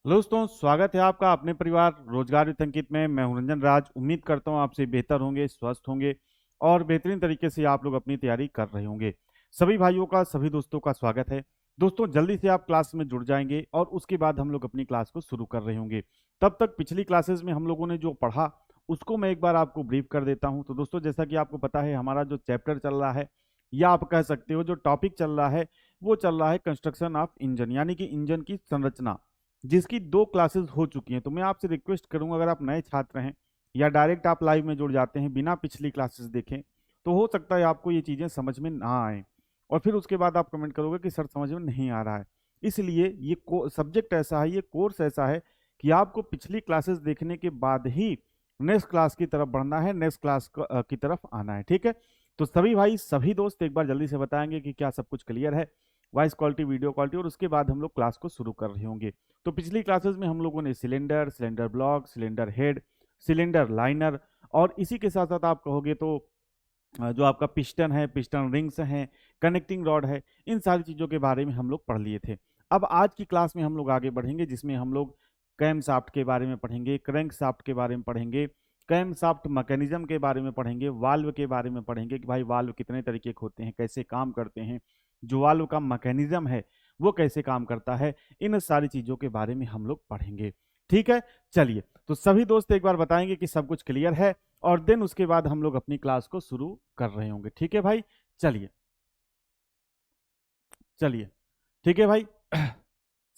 दोस्तों, स्वागत है आपका अपने परिवार रोजगार विद अंकित में। मैं हूं रंजन राज। उम्मीद करता हूं आपसे बेहतर होंगे, स्वस्थ होंगे और बेहतरीन तरीके से आप लोग अपनी तैयारी कर रहे होंगे। सभी भाइयों का, सभी दोस्तों का स्वागत है। दोस्तों, जल्दी से आप क्लास में जुड़ जाएंगे और उसके बाद हम लोग अपनी क्लास को शुरू कर रहे होंगे। तब तक पिछली क्लासेस में हम लोगों ने जो पढ़ा उसको मैं एक बार आपको ब्रीफ कर देता हूं। तो दोस्तों, जैसा कि आपको पता है, हमारा जो चैप्टर चल रहा है या आप कह सकते हो जो टॉपिक चल रहा है वो चल रहा है कंस्ट्रक्शन ऑफ इंजन, यानी कि इंजन की संरचना, जिसकी 2 क्लासेस हो चुकी हैं। तो मैं आपसे रिक्वेस्ट करूंगा, अगर आप नए छात्र हैं या डायरेक्ट आप लाइव में जुड़ जाते हैं बिना पिछली क्लासेस देखें, तो हो सकता है आपको ये चीज़ें समझ में ना आए और फिर उसके बाद आप कमेंट करोगे कि सर समझ में नहीं आ रहा है। इसलिए ये सब्जेक्ट ऐसा है, ये कोर्स ऐसा है कि आपको पिछली क्लासेस देखने के बाद ही नेक्स्ट क्लास की तरफ बढ़ना है, नेक्स्ट क्लास की तरफ आना है। ठीक है, तो सभी भाई, सभी दोस्त एक बार जल्दी से बताएंगे कि क्या सब कुछ क्लियर है, वॉइस क्वालिटी, वीडियो क्वालिटी, और उसके बाद हम लोग क्लास को शुरू कर रहे होंगे। तो पिछली क्लासेस में हम लोगों ने cylinder, cylinder block, cylinder head, cylinder liner और इसी के साथ साथ आप कहोगे तो जो आपका पिस्टन है, पिस्टन रिंग्स हैं, कनेक्टिंग रॉड है, इन सारी चीज़ों के बारे में हम लोग पढ़ लिए थे। अब आज की क्लास में हम लोग आगे बढ़ेंगे, जिसमें हम लोग कैम शाफ्ट के बारे में पढ़ेंगे, क्रैंक शाफ्ट के बारे में पढ़ेंगे, कैम शाफ्ट मैकेनिज्म के बारे में पढ़ेंगे, वाल्व के बारे में पढ़ेंगे कि भाई वाल्व कितने तरीके के होते हैं, कैसे काम करते हैं, जो वाल्व का मैकेनिज्म है वो कैसे काम करता है, इन सारी चीज़ों के बारे में हम लोग पढ़ेंगे। ठीक है, चलिए, तो सभी दोस्त एक बार बताएंगे कि सब कुछ क्लियर है और देन उसके बाद हम लोग अपनी क्लास को शुरू कर रहे होंगे। ठीक है भाई, चलिए चलिए, ठीक है भाई।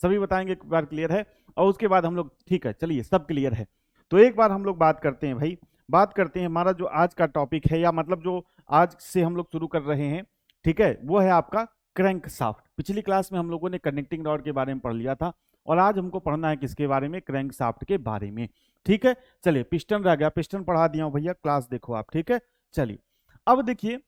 सभी बताएंगे एक बार क्लियर है और उसके बाद हम लोग, ठीक है चलिए, सब क्लियर है तो एक बार हम लोग बात करते हैं भाई। बात करते हैं, हमारा जो आज का टॉपिक है या मतलब जो आज से हम लोग शुरू कर रहे हैं, ठीक है, वो है आपका क्रैंक शाफ्ट। पिछली क्लास में हम लोगों ने कनेक्टिंग रॉड के बारे में पढ़ लिया था और आज हमको पढ़ना है किसके बारे में, क्रैंक शाफ्ट के बारे में। ठीक है, चलिए, पिस्टन रह गया, पिस्टन पढ़ा दिया हूं भैया, क्लास देखो आप। ठीक है, चलिए, अब देखिए,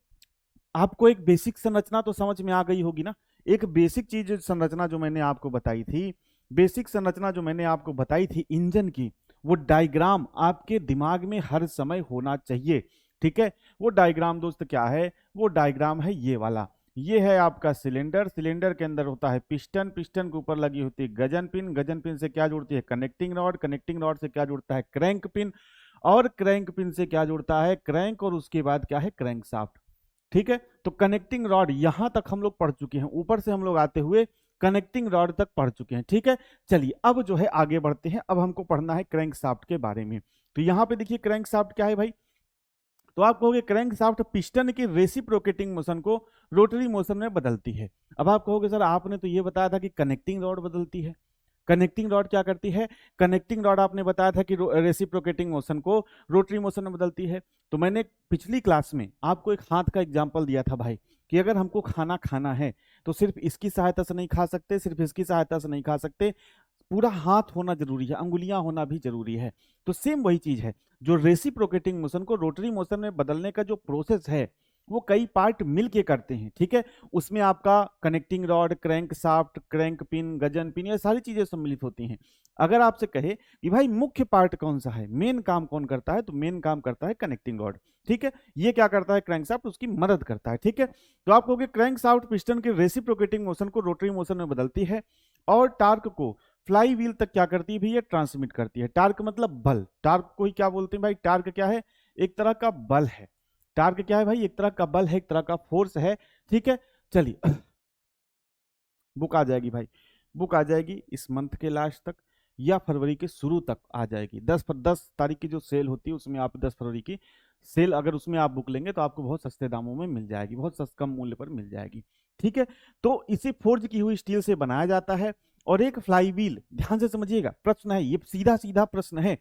आपको एक बेसिक संरचना तो समझ में आ गई होगी ना। एक बेसिक चीज संरचना जो मैंने आपको बताई थी, बेसिक संरचना जो मैंने आपको बताई थी इंजन की, वो डायग्राम आपके दिमाग में हर समय होना चाहिए। ठीक है, वो डायग्राम दोस्त क्या है, वो डायग्राम है ये वाला। ये है आपका सिलेंडर, सिलेंडर के अंदर होता है पिस्टन, पिस्टन के ऊपर लगी होती है गजन पिन, गजन पिन से क्या जुड़ती है, कनेक्टिंग रॉड, कनेक्टिंग रॉड से क्या जुड़ता है, क्रैंक पिन, और क्रैंक पिन से क्या जुड़ता है, क्रैंक, और उसके बाद क्या है, क्रैंक शाफ्ट। ठीक है, तो कनेक्टिंग रॉड यहां तक हम लोग पढ़ चुके हैं, ऊपर से हम लोग आते हुए कनेक्टिंग रॉड तक पढ़ चुके हैं। ठीक है, चलिए, अब जो है आगे बढ़ते हैं, अब हमको पढ़ना है क्रैंक शाफ्ट के बारे में। तो यहां पे देखिए क्रैंक शाफ्ट क्या है भाई। तो आप कहोगे क्रैंक शाफ्ट पिस्टन की रेसिप्रोकेटिंग मोशन को रोटरी मोशन में बदलती है। अब आप कहोगे सर आपने तो ये बताया था कि कनेक्टिंग रॉड बदलती है। कनेक्टिंग रॉड क्या करती है, कनेक्टिंग रॉड आपने बताया था कि रेसिप्रोकेटिंग मोशन को रोटरी मोशन में बदलती है। तो मैंने पिछली क्लास में आपको एक हाथ का एग्जांपल दिया था भाई, कि अगर हमको खाना खाना है तो सिर्फ इसकी सहायता से नहीं खा सकते, सिर्फ इसकी सहायता से नहीं खा सकते, पूरा हाथ होना जरूरी है, अंगुलियां होना भी जरूरी है। तो सेम वही चीज है, जो रेसिप्रोकेटिंग मोशन को रोटरी मोशन में बदलने का जो प्रोसेस है वो कई पार्ट मिलके करते हैं। ठीक है, उसमें आपका connecting rod, crank shaft, crank pin, Gajan pin, ये सारी चीजें सम्मिलित होती हैं। अगर आपसे कहे कि भाई मुख्य पार्ट कौन सा है, मेन काम कौन करता है, तो मेन काम करता है कनेक्टिंग रॉड। ठीक है, ये क्या करता है, क्रैंक शाफ्ट उसकी मदद करता है। ठीक है, तो आप कहोगे क्रैंक शाफ्ट पिस्टन के रेसिप्रोकेटिंग मोशन को रोटरी मोशन में बदलती है और टार्क को फ्लाई व्हील तक क्या करती है भैया, ट्रांसमिट करती है। टार्क मतलब बल, टार्क को ही क्या बोलते हैं भाई, टार्क क्या है, एक तरह का बल है। टार्क क्या है भाई, एक तरह का बल है, एक तरह का फोर्स है। ठीक है, चलिए, बुक आ जाएगी भाई, बुक आ जाएगी इस मंथ के लास्ट तक या फरवरी के शुरू तक आ जाएगी। 10 तारीख की जो सेल होती है उसमें आप 10 फरवरी की सेल, अगर उसमें आप बुक लेंगे तो आपको बहुत सस्ते दामों में मिल जाएगी, बहुत कम मूल्य पर मिल जाएगी। ठीक है, तो इसे फोर्ज की हुई स्टील से बनाया जाता है और एक फ्लाई व्हील, ध्यान से समझिएगा, प्रश्न है ये, सीधा सीधा प्रश्न है,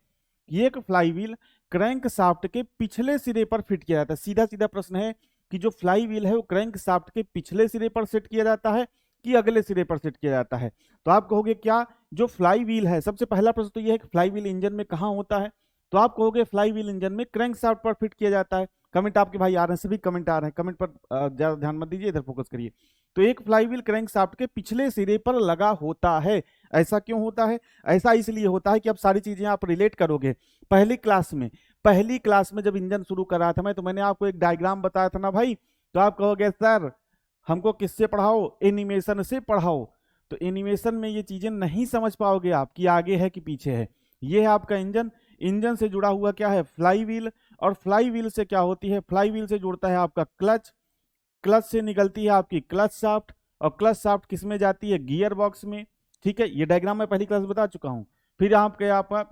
ये एक फ्लाई व्हील क्रैंक शाफ्ट के पिछले सिरे पर फिट किया जाता है। सीधा सीधा प्रश्न है कि जो फ्लाई व्हील है वो क्रैंक शाफ्ट के पिछले सिरे पर सेट किया जाता है कि अगले सिरे पर सेट किया जाता है। तो आप कहोगे क्या, जो फ्लाई व्हील है, सबसे पहला प्रश्न तो यह है कि फ्लाई व्हील इंजन में कहां होता है, तो आप कहोगे फ्लाई व्हील इंजन में क्रैंक शाफ्ट पर फिट किया जाता है। कमेंट आपके भाई आ रहे हैं, सभी कमेंट आ रहे हैं, कमेंट पर ज्यादा ध्यान मत दीजिए, इधर फोकस करिए। तो एक फ्लाई व्हील क्रैंक शाफ्ट के पिछले सिरे पर लगा होता है। ऐसा क्यों होता है, ऐसा इसलिए होता है कि अब सारी चीजें आप रिलेट करोगे। पहली क्लास में जब इंजन शुरू कर रहा था मैं, तो मैंने आपको एक डायग्राम बताया था ना भाई। तो आप कहोगे सर हमको किससे पढ़ाओ, एनिमेशन से पढ़ाओ। तो एनिमेशन में ये चीजें नहीं समझ पाओगे आप कि आगे है कि पीछे है। ये है आपका इंजन, इंजन से जुड़ा हुआ क्या है, फ्लाई व्हील, और फ्लाई व्हील से क्या होती है, फ्लाई व्हील से जुड़ता है आपका क्लच, क्लच से निकलती है आपकी क्लच शाफ्ट, और क्लच शाफ्ट किस में जाती है, गियर बॉक्स में। ठीक है, ये डायग्राम मैं पहली क्लास बता चुका हूं। फिर आपके यहाँ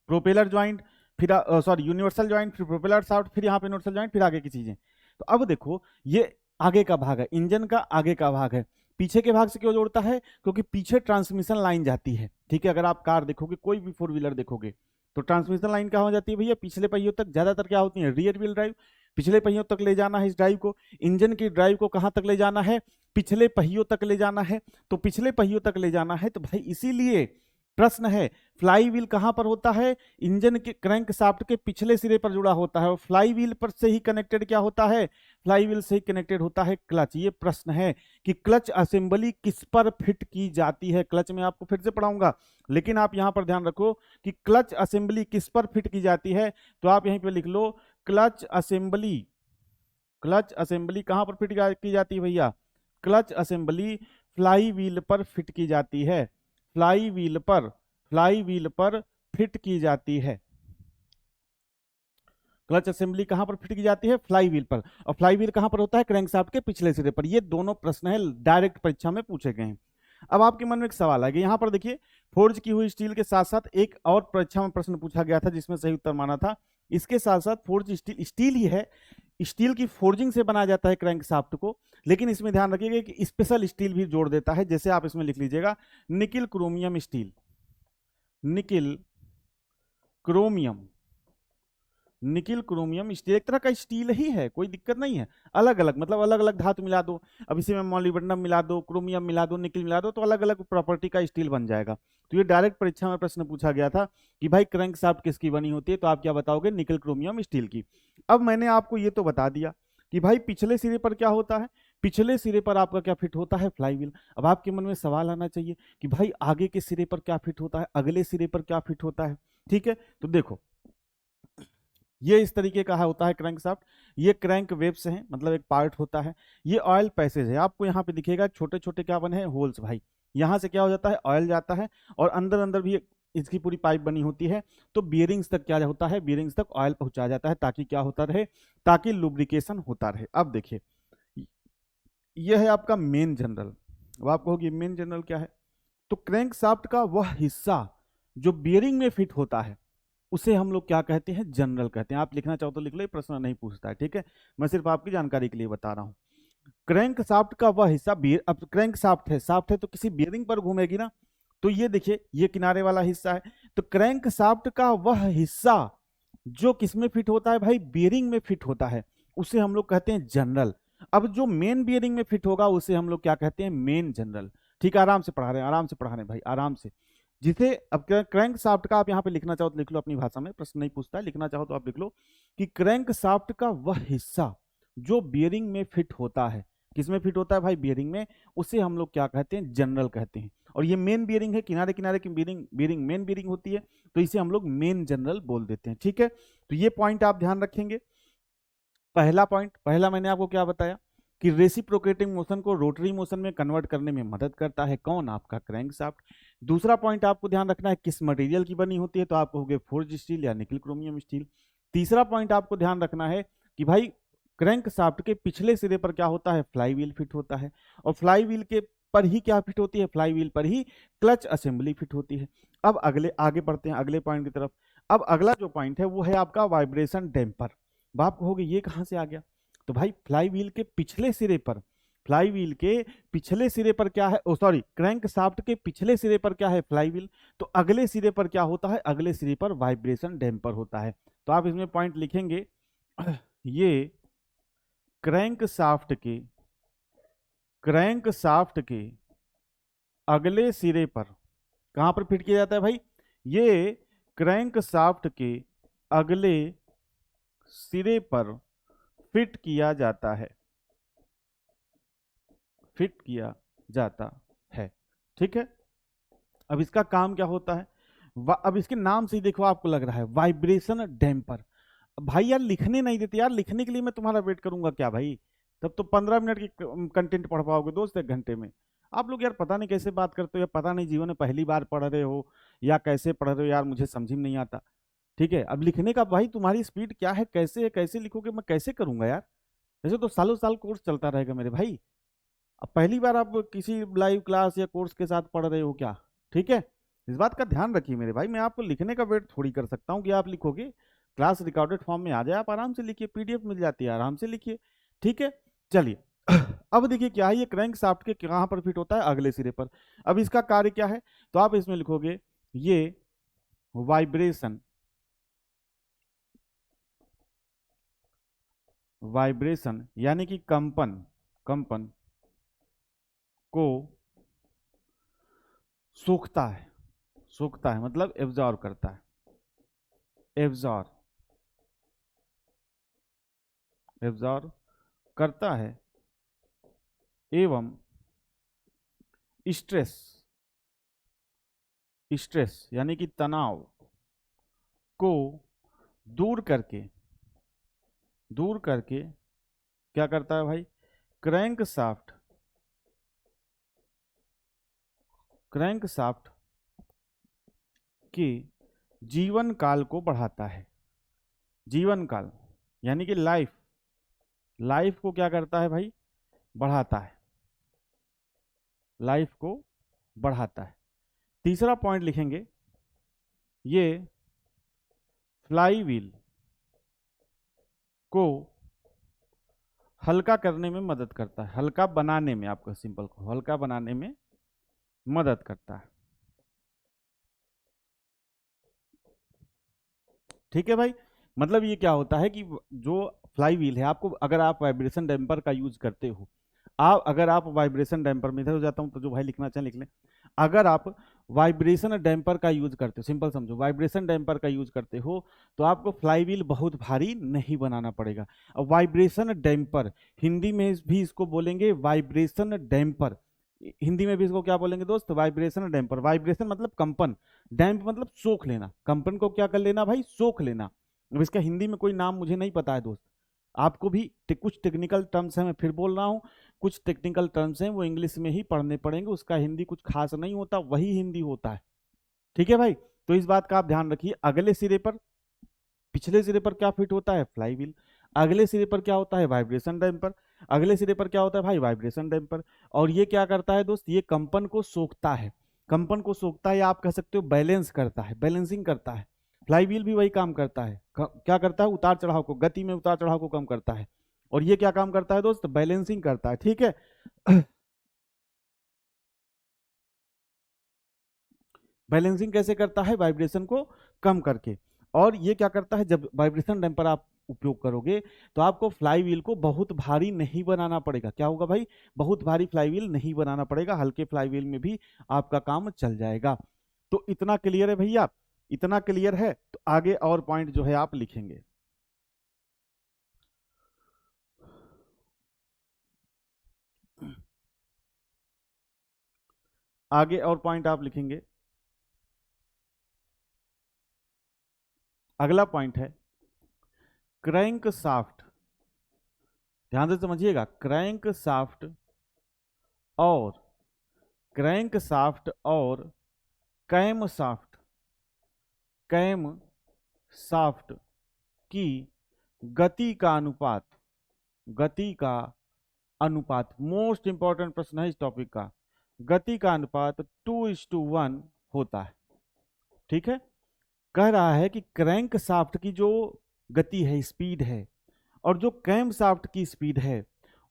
प्रोपेलर ज्वाइंट, फिर सॉरी यूनिवर्सल ज्वाइंट, फिर प्रोपेलर शाफ्ट, फिर यहाँ पे यूनिवर्सल ज्वाइंट, फिर आगे की चीजें। तो अब देखो ये आगे का भाग है, इंजन का आगे का भाग है। पीछे के भाग से क्यों जोड़ता है, क्योंकि पीछे ट्रांसमिशन लाइन जाती है। ठीक है, अगर आप कार देखोगे, कोई भी फोर व्हीलर देखोगे, तो ट्रांसमिशन लाइन कहाँ हो जाती है भैया, पिछले पहियों तक। ज्यादातर क्या होती है, रियर व्हील ड्राइव, पिछले पहियों तक ले जाना है इस ड्राइव को। इंजन की ड्राइव को कहां तक ले जाना है, पिछले पहियों तक ले जाना है। तो पिछले पहियों तक ले जाना है, तो भाई इसीलिए प्रश्न है, फ्लाई व्हील कहां पर होता है, इंजन के क्रैंक शाफ्ट के पिछले सिरे पर जुड़ा होता है, और फ्लाई व्हील पर से ही कनेक्टेड क्या होता है, फ्लाई व्हील से ही कनेक्टेड होता है क्लच। ये प्रश्न है कि क्लच असेंबली किस पर फिट की जाती है। क्लच में आपको फिर से पढ़ाऊंगा, लेकिन आप यहां पर ध्यान रखो कि क्लच असेंबली किस पर फिट की जाती है। तो आप यहीं पे लिख लो, क्लच असेंबली, क्लच असेंबली कहां पर फिट की जाती है भैया, क्लच असेंबली फ्लाई व्हील पर फिट की जाती है, फ्लाई व्हील पर, फ्लाई व्हील पर फिट की जाती है। क्लच असेंबली कहां पर फिट की जाती है, फ्लाई व्हील पर, और फ्लाई व्हील कहां पर होता है, क्रैंकशाफ्ट के पिछले सिरे पर। ये दोनों प्रश्न है डायरेक्ट परीक्षा में पूछे गए हैं। अब आपके मन में एक सवाल है कि यहां पर देखिए, फोर्ज की हुई स्टील के साथ साथ एक और परीक्षा में प्रश्न पूछा गया था जिसमें सही उत्तर माना था। इसके साथ साथ फोर्ज स्टील, स्टील ही है, स्टील की फोर्जिंग से बनाया जाता है क्रैंकशाफ्ट को, लेकिन इसमें ध्यान रखिएगा कि स्पेशल स्टील भी जोड़ देता है। जैसे आप इसमें लिख लीजिएगा nickel chromium steel, nickel chromium, nickel chromium steel एक तरह का स्टील ही है, कोई दिक्कत नहीं है। अलग अलग मतलब अलग अलग धातु मिला दो, अब इसी में मॉलिब्डेनम मिला दो, क्रोमियम मिला दो, निकिल मिला दो, तो अलग अलग प्रॉपर्टी का स्टील बन जाएगा। तो ये डायरेक्ट परीक्षा में प्रश्न पूछा गया था कि भाई क्रैंकशाफ्ट किसकी बनी होती है, तो आप क्या बताओगे, निकिल क्रोमियम स्टील की। अब मैंने आपको ये तो बता दिया कि भाई पिछले सिरे पर क्या होता है, पिछले सिरे पर आपका क्या फिट होता है, फ्लाई व्हील। अब आपके मन में सवाल आना चाहिए कि भाई आगे के सिरे पर क्या फिट होता है, अगले सिरे पर क्या फिट होता है। ठीक है, तो देखो ये इस तरीके का होता है क्रैंकशाफ्ट, ये क्रैंक वेब्स हैं, मतलब एक पार्ट होता है। ये ऑयल पैसेज है, आपको यहाँ पे दिखेगा छोटे छोटे क्या बने हैं, होल्स भाई। यहाँ से क्या हो जाता है, ऑयल जाता है, और अंदर अंदर भी इसकी पूरी पाइप बनी होती है। तो बियरिंग्स तक क्या होता है, बियरिंग्स तक ऑयल पहुंचा जाता है, ताकि क्या होता रहे, ताकि लुब्रिकेशन होता रहे। अब देखिए यह है आपका मेन जनरल। अब आप कहोगे मेन जनरल क्या है, तो क्रैंकशाफ्ट का वह हिस्सा जो बियरिंग में फिट होता है उसे हम लोग क्या कहते हैं, जनरल कहते हैं। आप लिखना चाहो तो लिख लो, प्रश्न नहीं पूछता है। ठीक है, मैं सिर्फ आपकी जानकारी के लिए बता रहा हूं। क्रैंक शाफ्ट का वह हिस्सा, अब क्रैंक शाफ्ट है तो किसी बियरिंग पर घूमेगी ना। तो ये देखिए ये किनारे वाला हिस्सा है, तो क्रैंक शाफ्ट का वह हिस्सा जो किसमें फिट होता है भाई, बियरिंग में फिट होता है, उसे हम लोग कहते हैं जनरल। अब जो मेन बियरिंग में फिट होगा उसे हम लोग क्या कहते हैं, मेन जनरल। ठीक है, आराम से पढ़ा रहे हैं, आराम से पढ़ा रहे हैं भाई, आराम से। जिसे अब क्रैंक शाफ्ट का आप यहाँ पे लिखना चाहो तो लिख लो अपनी भाषा में, प्रश्न नहीं पूछता है, लिखना चाहो तो आप लिख लो कि क्रैंक शाफ्ट का वह हिस्सा जो बियरिंग में फिट होता है, किसमें फिट होता है भाई, बियरिंग में, उसे हम लोग क्या कहते हैं, जनरल कहते हैं। और ये मेन बियरिंग है, किनारे किनारे की बियरिंग, बियरिंग मेन बियरिंग होती है, तो इसे हम लोग मेन जनरल बोल देते हैं। ठीक है, तो ये पॉइंट आप ध्यान रखेंगे। पहला पॉइंट, पहला मैंने आपको क्या बताया कि रेसिप्रोकेटिंग मोशन को रोटरी मोशन में कन्वर्ट करने में मदद करता है कौन, आपका क्रैंकशाफ्ट। दूसरा पॉइंट आपको ध्यान रखना है किस मटेरियल की बनी होती है, तो आप कहोगे फोर्ज स्टील या निकिल क्रोमियम स्टील। तीसरा पॉइंट आपको ध्यान रखना है कि भाई क्रैंकशाफ्ट के पिछले सिरे पर क्या होता है, फ्लाई व्हील फिट होता है, और फ्लाई व्हील के पर ही क्या फिट होती है, फ्लाई व्हील पर ही क्लच असेंबली फिट होती है। अब अगले आगे बढ़ते हैं अगले पॉइंट की तरफ। अब अगला जो पॉइंट है वो है आपका वाइब्रेशन डैम्पर। आप कहोगे ये कहां से आ गया, तो भाई फ्लाई व्हील के पिछले सिरे पर, फ्लाई व्हील के पिछले सिरे पर क्या है, सॉरी क्रैंक शाफ्ट के पिछले सिरे पर क्या है, फ्लाई व्हील, तो अगले सिरे पर क्या होता है, अगले सिरे पर वाइब्रेशन डैम्पर होता है। तो आप इसमें पॉइंट लिखेंगे ये क्रैंक शाफ्ट के, क्रैंक शाफ्ट के अगले सिरे पर कहां पर फिट किया जाता है भाई, ये क्रैंक शाफ्ट के अगले सिरे पर फिट किया जाता है, फिट किया जाता है। ठीक है, अब इसका काम क्या होता है, अब इसके नाम से ही देखो आपको लग रहा है वाइब्रेशन डैम्पर। भाई यार लिखने नहीं देते यार, लिखने के लिए मैं तुम्हारा वेट करूंगा क्या भाई, तब तो 15 मिनट की कंटेंट पढ़ पाओगे दोस्त 1 घंटे में। आप लोग यार पता नहीं कैसे बात करते हो, या पता नहीं जीवन में पहली बार पढ़ रहे हो या कैसे पढ़ रहे हो यार, मुझे समझ में नहीं आता। ठीक है, अब लिखने का भाई तुम्हारी स्पीड क्या है, कैसे लिखोगे, मैं कैसे करूंगा यार। ऐसे तो सालों साल कोर्स चलता रहेगा मेरे भाई। अब पहली बार आप किसी लाइव क्लास या कोर्स के साथ पढ़ रहे हो क्या? ठीक है, इस बात का ध्यान रखिए मेरे भाई। मैं आपको लिखने का वेट थोड़ी कर सकता हूँ कि आप लिखोगे। क्लास रिकॉर्डेड फॉर्म में आ जाए, आप आराम से लिखिए, पीडीएफ मिल जाती है, आराम से लिखिए। ठीक है, चलिए। अब देखिए क्या है, ये क्रैंक शाफ्ट के कहाँ पर फिट होता है, अगले सिरे पर। अब इसका कार्य क्या है, तो आप इसमें लिखोगे ये वाइब्रेशन, वाइब्रेशन यानी कि कंपन, कंपन को सोखता है, सोखता है मतलब एब्जॉर्ब करता है, एब्जॉर्ब, एब्जॉर्ब करता है, एवं स्ट्रेस, स्ट्रेस यानी कि तनाव को दूर करके, दूर करके क्या करता है भाई, क्रैंक शाफ्ट, क्रैंक शाफ्ट के जीवन काल को बढ़ाता है। जीवन काल यानी कि लाइफ, लाइफ को क्या करता है भाई, बढ़ाता है, लाइफ को बढ़ाता है। तीसरा पॉइंट लिखेंगे, ये फ्लाई व्हील को हल्का करने में मदद करता है, हल्का बनाने में, आपका सिंपल को हल्का बनाने में मदद करता है। ठीक है भाई, मतलब ये क्या होता है कि जो फ्लाई व्हील है, आपको अगर आप वाइब्रेशन डैम्पर का यूज करते हो, आप अगर आप वाइब्रेशन डैम्पर में, इधर हो जाता हूं तो जो भाई लिखना चाहे लिख लें। अगर आप वाइब्रेशन डैम्पर का यूज करते हो, सिंपल समझो, वाइब्रेशन डैम्पर का यूज करते हो, तो आपको फ्लाई व्हील बहुत भारी नहीं बनाना पड़ेगा। अब वाइब्रेशन डैम्पर, हिंदी में भी इसको बोलेंगे वाइब्रेशन डैम्पर, हिंदी में भी इसको क्या बोलेंगे दोस्त, वाइब्रेशन डैम्पर। वाइब्रेशन मतलब कंपन, डैम्प मतलब सोख लेना, कंपन को क्या कर लेना भाई, सोख लेना। अब इसका हिंदी में कोई नाम मुझे नहीं पता है दोस्त, आपको भी कुछ टेक्निकल टर्म्स हैं, मैं फिर बोल रहा हूँ, कुछ टेक्निकल टर्म्स हैं वो इंग्लिश में ही पढ़ने पड़ेंगे, उसका हिंदी कुछ खास नहीं होता, वही हिंदी होता है। ठीक है भाई, तो इस बात का आप ध्यान रखिए। अगले सिरे पर, पिछले सिरे पर क्या फिट होता है, फ्लाई व्हील। अगले सिरे पर क्या होता है, वाइब्रेशन डैम्पर। अगले सिरे पर क्या होता है भाई, वाइब्रेशन डैम्पर। और ये क्या करता है दोस्त, ये कंपन को सोखता है, कंपन को सोखता है, या आप कह सकते हो बैलेंस करता है, बैलेंसिंग करता है। फ्लाई व्हील भी वही काम करता है, क्या करता है, उतार चढ़ाव को, गति में उतार चढ़ाव को कम करता है। और ये क्या काम करता है दोस्त, बैलेंसिंग करता है। ठीक है, बैलेंसिंग कैसे करता है, वाइब्रेशन को कम करके। और ये क्या करता है, जब वाइब्रेशन डैम्पर आप उपयोग करोगे, तो आपको फ्लाई व्हील को बहुत भारी नहीं बनाना पड़ेगा। क्या होगा भाई, बहुत भारी फ्लाई व्हील नहीं बनाना पड़ेगा, हल्के फ्लाई व्हील में भी आपका काम चल जाएगा। तो इतना क्लियर है भैया, इतना क्लियर है। तो आगे और पॉइंट जो है आप लिखेंगे, आगे और पॉइंट आप लिखेंगे। अगला पॉइंट है क्रैंक शाफ्ट, ध्यान से समझिएगा, क्रैंक शाफ्ट और, क्रैंक शाफ्ट और कैम शाफ्ट, कैम शाफ्ट की गति का अनुपात, गति का अनुपात, मोस्ट इंपॉर्टेंट प्रश्न है इस टॉपिक का, गति का अनुपात 2:1 होता है। ठीक है, कह रहा है कि क्रैंक शाफ्ट की जो गति है, स्पीड है, और जो कैम शाफ्ट की स्पीड है,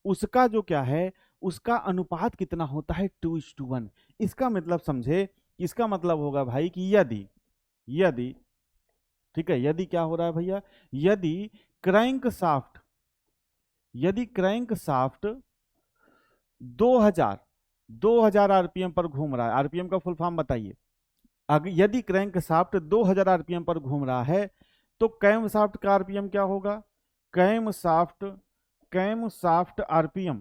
उसका जो क्या है, उसका अनुपात कितना होता है, 2:1। इसका मतलब समझे, इसका मतलब होगा भाई कि यदि, यदि, ठीक है, यदि क्या हो रहा है भैया, यदि क्रैंक शाफ्ट, यदि क्रैंक शाफ्ट 2000, 2000 आरपीएम पर घूम रहा है, आरपीएम का फुल फॉर्म बताइए। अगर यदि क्रैंक शाफ्ट 2000 आरपीएम पर घूम रहा है, तो कैम शाफ्ट का आरपीएम क्या होगा, camshaft, camshaft RPM,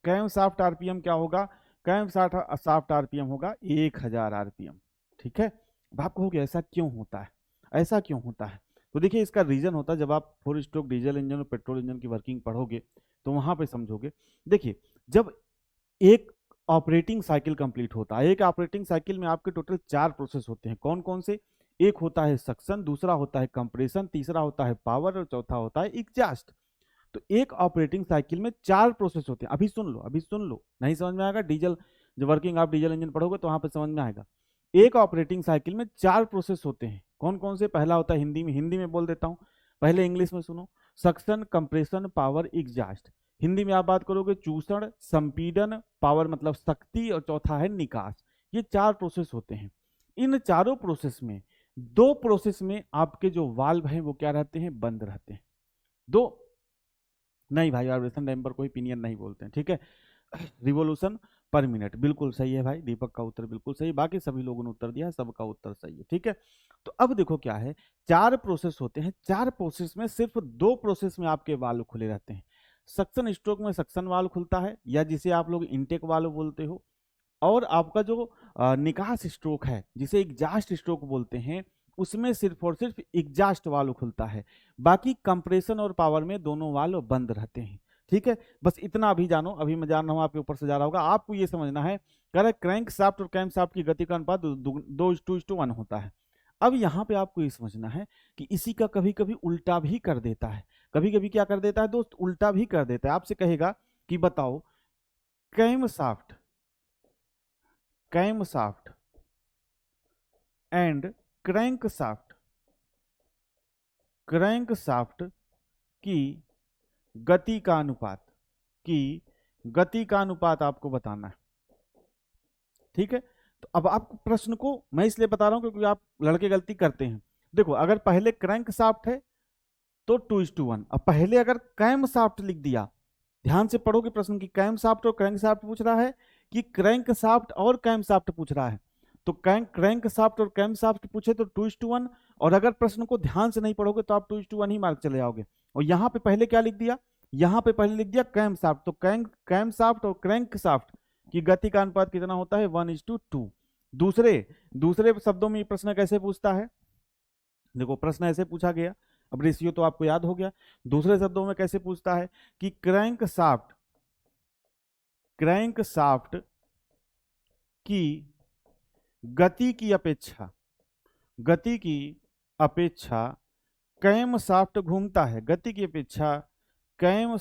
camshaft RPM क्या होगा, कैम शाफ्ट शाफ्ट आरपीएम होगा 1000 आरपीएम। ठीक है, अब आप कहोगे ऐसा क्यों होता है, ऐसा क्यों होता है? तो देखिए इसका रीजन होता है, जब आप 4 स्ट्रोक डीजल इंजन और पेट्रोल इंजन की वर्किंग पढ़ोगे तो वहां पे समझोगे। देखिए, जब एक ऑपरेटिंग साइकिल कंप्लीट होता है। एक ऑपरेटिंग साइकिल में आपके टोटल 4 प्रोसेस होते हैं। कौन कौन से? एक होता है सक्शन, दूसरा होता है कंप्रेशन, तीसरा होता है पावर और चौथा होता है एग्जॉस्ट। तो एक ऑपरेटिंग साइकिल में 4 प्रोसेस होते हैं। अभी सुन लो, अभी सुन लो, नहीं समझ में आएगा डीजल, जब वर्किंग आप डीजल इंजन पढ़ोगे तो वहां पर समझ में आएगा। एक ऑपरेटिंग साइकिल में 4 प्रोसेस होते हैं। कौन कौन से? पहला होता है हिंदी में बोल देता हूं, पहले इंग्लिश में सुनो। Suction, compression, power, exhaust. Hindi में आप बात करोगे चूषण, संपीडन, पावर मतलब शक्ति, और चौथा है निकास। ये 4 प्रोसेस होते हैं। इन चारों प्रोसेस में 2 प्रोसेस में आपके जो वाल्व हैं वो क्या रहते हैं? बंद रहते हैं। 2 नहीं भाई, वाइब्रेशन डैम्पर को ही पिनियन नहीं बोलते हैं, ठीक है। रिवोल्यूशन पर मिनट, बिल्कुल सही है भाई, दीपक का उत्तर बिल्कुल सही, बाकी सभी लोगों ने उत्तर दिया है, सबका उत्तर सही है, ठीक है। तो अब देखो क्या है, 4 प्रोसेस होते हैं, 4 प्रोसेस में सिर्फ 2 प्रोसेस में आपके वाल्व खुले रहते हैं। सक्शन स्ट्रोक में सक्शन वाल्व खुलता है, या जिसे आप लोग इनटेक वाल्व बोलते हो, और आपका जो निकास स्ट्रोक है जिसे एग्जास्ट स्ट्रोक बोलते हैं, उसमें सिर्फ और सिर्फ एग्जास्ट वाल्व खुलता है। बाकी कंप्रेशन और पावर में दोनों वाल्व बंद रहते हैं, ठीक है। बस इतना अभी जानो, अभी मैं जान रहा हूं आपके ऊपर से जा रहा होगा, आपको ये समझना है, कह रहे क्रैंक शाफ्ट और कैम शाफ्ट की गति का अनुपात 2:1 होता है। अब यहाँ पे आपको ये समझना है कि इसी का कभी कभी उल्टा भी कर देता है। कभी कभी क्या कर देता है दोस्त? उल्टा भी कर देता है। आपसे कहेगा कि बताओ camshaft, camshaft and crankshaft, crankshaft की गति का अनुपात, की गति का अनुपात आपको बताना है, ठीक है। तो अब आपको प्रश्न को मैं इसलिए बता रहा हूं क्योंकि आप लड़के गलती करते हैं। देखो, अगर पहले क्रैंक शाफ्ट है तो 2:1, अब पहले अगर कैम शाफ्ट लिख दिया, ध्यान से पढ़ोगे प्रश्न की, कैम शाफ्ट और क्रैंक शाफ्ट पूछ रहा है कि क्रैंक शाफ्ट और कैम शाफ्ट पूछ रहा है। तो क्रैंक शाफ्ट और कैम शाफ्ट पूछे तो 2:1, और अगर प्रश्न को ध्यान से नहीं पढ़ोगे तो आप 2:1 ही मार्क चले जाओगे। और यहां पे पहले क्या लिख दिया? यहां पे पहले लिख दिया कैम शाफ्ट, तो कैम शाफ्ट और क्रैंक शाफ्ट की गति का अनुपात कितना होता है? 1:2। दूसरे दूसरे शब्दों में प्रश्न कैसे पूछता है? देखो, प्रश्न ऐसे पूछा गया, अब रेशियो तो आपको याद हो गया। दूसरे शब्दों में कैसे पूछता है कि क्रैंक शाफ्ट की गति की अपेक्षा, गति की अपेक्षा कैम शाफ्ट घूमता है, गति की अपेक्षा कैम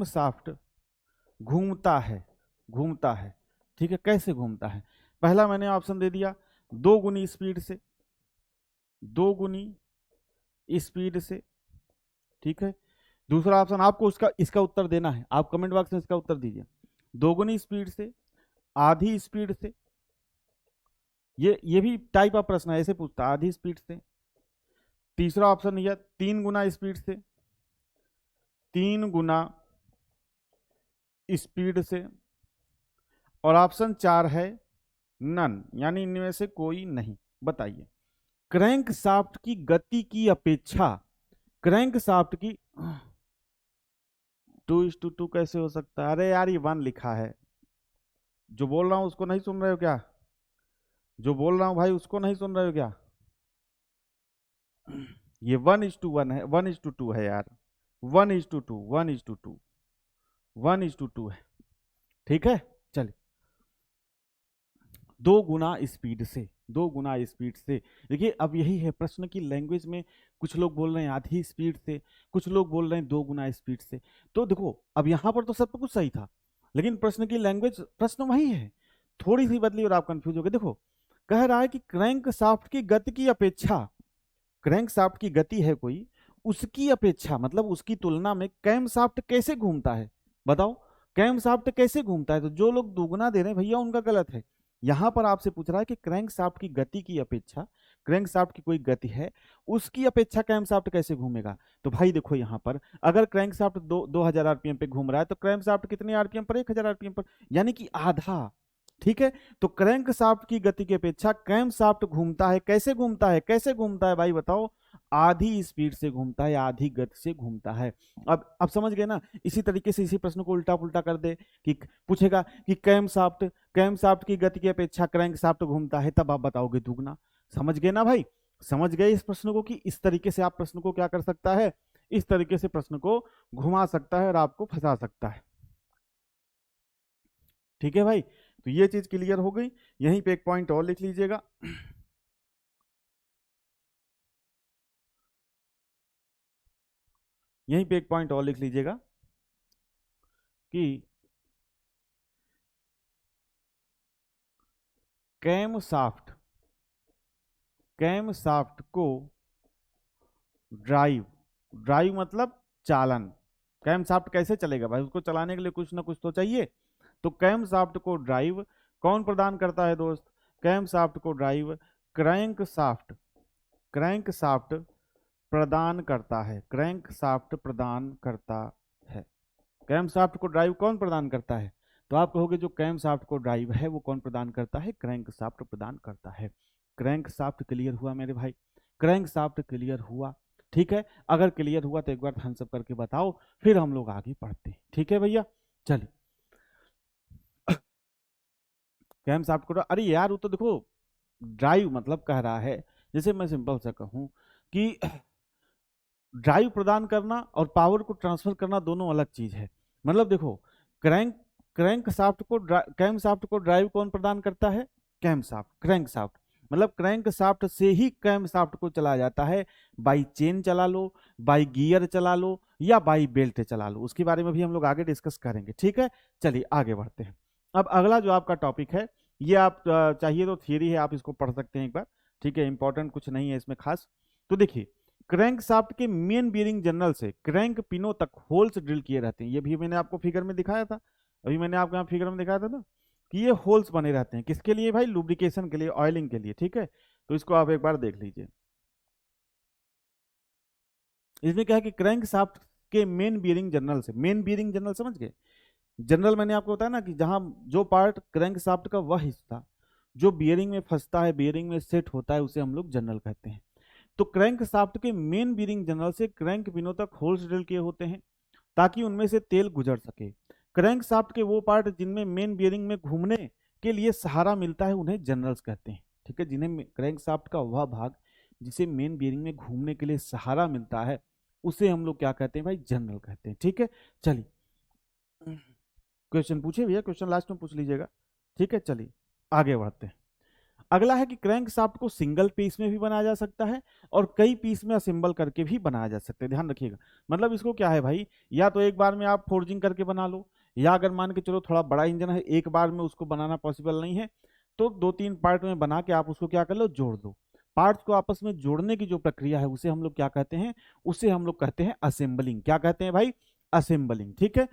शाफ्ट घूमता है, घूमता है, ठीक है। कैसे घूमता है? पहला मैंने ऑप्शन दे दिया 2 गुनी स्पीड से, 2 गुनी स्पीड से, ठीक है। दूसरा ऑप्शन आपको इसका उत्तर देना है, आप कमेंट बॉक्स में इसका उत्तर दीजिए। 2 गुनी स्पीड से, आधी स्पीड से, ये भी टाइप ऑफ प्रश्न है, ऐसे पूछता है, आधी स्पीड से। तीसरा ऑप्शन यह 3 गुना स्पीड से, 3 गुना स्पीड से, और ऑप्शन 4 है नन, यानी इनमें से कोई नहीं। बताइए, क्रैंक शाफ्ट की गति की अपेक्षा, क्रैंक शाफ्ट की 2:2 कैसे हो सकता है? अरे यार, ये 1 लिखा है, जो बोल रहा हूं उसको नहीं सुन रहे हो क्या? जो बोल रहा हूं भाई उसको नहीं सुन रहे हो क्या? ये 1:1 है, 1:2 है यार, 1:2, 1:2, 1:2 है, ठीक है। चलिए, 2 गुना स्पीड से, 2 गुना स्पीड से। देखिए, अब यही है प्रश्न की लैंग्वेज में, कुछ लोग बोल रहे हैं आधी स्पीड से, कुछ लोग बोल रहे हैं 2 गुना स्पीड से। तो देखो, अब यहां पर तो सब कुछ सही था, लेकिन प्रश्न की लैंग्वेज, प्रश्न वही है, थोड़ी सी बदली और आप कंफ्यूज हो गए। देखो, कह रहा है कि क्रैंक शाफ्ट की गति की अपेक्षा, क्रैंक शाफ्ट की गति है कोई, उसकी अपेक्षा मतलब उसकी तुलना में कैम शाफ्ट कैसे घूमता है? बताओ, कैम शाफ्ट कैसे घूमता है? तो जो लोग दुगना दे रहे हैं भैया, उनका गलत है। यहां पर आपसे पूछ रहा है कि क्रैंक शाफ्ट की गति की अपेक्षा, क्रैंक शाफ्ट की कोई गति है, उसकी अपेक्षा कैम शाफ्ट कैसे घूमेगा? तो भाई देखो, यहां पर अगर क्रैंक शाफ्ट 2000 आरपीएम पे घूम रहा है, तो क्रैंक शाफ्ट कितने आरपीएम पर? 1000 आरपीएम पर, यानी कि आधा, ठीक है। तो क्रैंक शाफ्ट की गति की अपेक्षा कैम शाफ्ट घूमता है, कैसे घूमता है? कैसे घूमता है भाई बताओ? आधी स्पीड से घूमता है, आधी गति से घूमता है। अब समझ गए ना? इसी तरीके से इसी प्रश्न को उल्टा पुल्टा कर दे कि पूछेगा कि कैम शाफ्ट की गति की अपेक्षा क्रैंक शाफ्ट घूमता है, तब आप बताओगे दुगना। समझ गए ना भाई? समझ गए इस प्रश्न को कि इस तरीके से आप प्रश्न को क्या कर सकता है, इस तरीके से प्रश्न को घुमा सकता है और आपको फंसा सकता है। ठीक है भाई, तो ये चीज क्लियर हो गई। यहीं पे एक पॉइंट और लिख लीजिएगा, यहीं पे एक पॉइंट और लिख लीजिएगा कि कैम शाफ्ट, कैम शाफ्ट को ड्राइव, ड्राइव मतलब चालन, कैम शाफ्ट कैसे चलेगा भाई, उसको चलाने के लिए कुछ ना कुछ तो चाहिए। तो कैम शाफ्ट को ड्राइव कौन प्रदान करता है दोस्त, कैम शाफ्ट को drive crank shaft, crank shaft प्रदान करता है, क्रैंक शाफ्ट प्रदान करता है। कैम शाफ्ट को ड्राइव कौन प्रदान करता है, तो आप कहोगे जो कैम शाफ्ट को ड्राइव है वो कौन प्रदान करता है, क्रैंक शाफ्ट प्रदान करता है। क्रैंक शाफ्ट क्लियर हुआ मेरे भाई, क्रैंक शाफ्ट क्लियर हुआ, ठीक है। अगर क्लियर हुआ तो एक बार थम्स अप करके बताओ, फिर हम लोग आगे पढ़ते हैं, ठीक है भैया। चलिए, कैम शाफ्ट को, अरे यार वो तो देखो ड्राइव मतलब कह रहा है, जैसे मैं सिंपल सा कहूं कि ड्राइव प्रदान करना और पावर को ट्रांसफर करना दोनों अलग चीज है। मतलब देखो, क्रैंक क्रैंक शाफ्ट को कैम शाफ्ट को ड्राइव कौन प्रदान करता है, कैम शाफ्ट, क्रैंक शाफ्ट। मतलब क्रैंक शाफ्ट से ही कैम शाफ्ट को चलाया जाता है, बाई चेन चला लो, बाई गियर चला लो, या बाई बेल्ट चला लो, उसके बारे में भी हम लोग आगे डिस्कस करेंगे, ठीक है। चलिए आगे बढ़ते हैं। अब अगला जो आपका टॉपिक है, ये आप चाहिए तो थियरी है, आप इसको पढ़ सकते हैं एक बार, ठीक है, इंपॉर्टेंट कुछ नहीं है इसमें खास। तो देखिए, क्रैंक शाफ्ट के मेन बीयरिंग जनरल से क्रैंक पिनों तक होल्स ड्रिल किए रहते हैं, ये भी मैंने आपको फिगर में दिखाया था, अभी मैंने आपको यहाँ फिगर में दिखाया था ना, कि ये होल्स बने रहते हैं किसके लिए भाई, लुब्रिकेशन के लिए, ऑयलिंग के लिए, ठीक है। तो इसको आप एक बार देख लीजिए। इसमें क्या है कि क्रैंक शाफ्ट के मेन बीयरिंग जनरल से, मेन बीयरिंग जनरल समझ गए, जनरल मैंने आपको बताया ना कि जहां जो पार्ट क्रैंक शाफ्ट का वह हिस्सा जो बियरिंग में फंसता है, बियरिंग में सेट होता है, उसे हम लोग जनरल कहते हैं। तो क्रैंक शाफ्ट के मेन बीयरिंग जनरल से क्रैंक पिनों तक होल्स ड्रिल किए होते हैं ताकि उनमें से तेल गुजर सके। क्रैंक शाफ्ट के वो पार्ट जिनमें मेन बियरिंग में घूमने के लिए सहारा मिलता है उन्हें जनरल्स कहते हैं, ठीक है। जिन्हें क्रैंक शाफ्ट का वह भाग जिसे मेन बियरिंग में घूमने के लिए सहारा मिलता है उसे हम लोग क्या कहते हैं भाई, जनरल कहते हैं, ठीक है। चलिए, क्वेश्चन पूछे भैया, क्वेश्चन लास्ट में पूछ लीजिएगा, ठीक है। चलिए आगे बढ़ते हैं। अगला है कि क्रैंक शाफ्ट को सिंगल पीस में भी बनाया जा सकता है और कई पीस में असेंबल करके भी बनाया जा सकता है, ध्यान रखिएगा। मतलब इसको क्या है भाई, या तो एक बार में आप फोर्जिंग करके बना लो, या अगर मान के चलो थोड़ा बड़ा इंजन है, एक बार में उसको बनाना पॉसिबल नहीं है, तो दो तीन पार्ट में बना के आप उसको क्या कर लो, जोड़ दो। पार्ट्स को आपस में जोड़ने की जो प्रक्रिया है उसे हम लोग क्या कहते हैं, उसे हम लोग कहते हैं असेंबलिंग। क्या कहते हैं भाई, असेंबलिंग, ठीक है।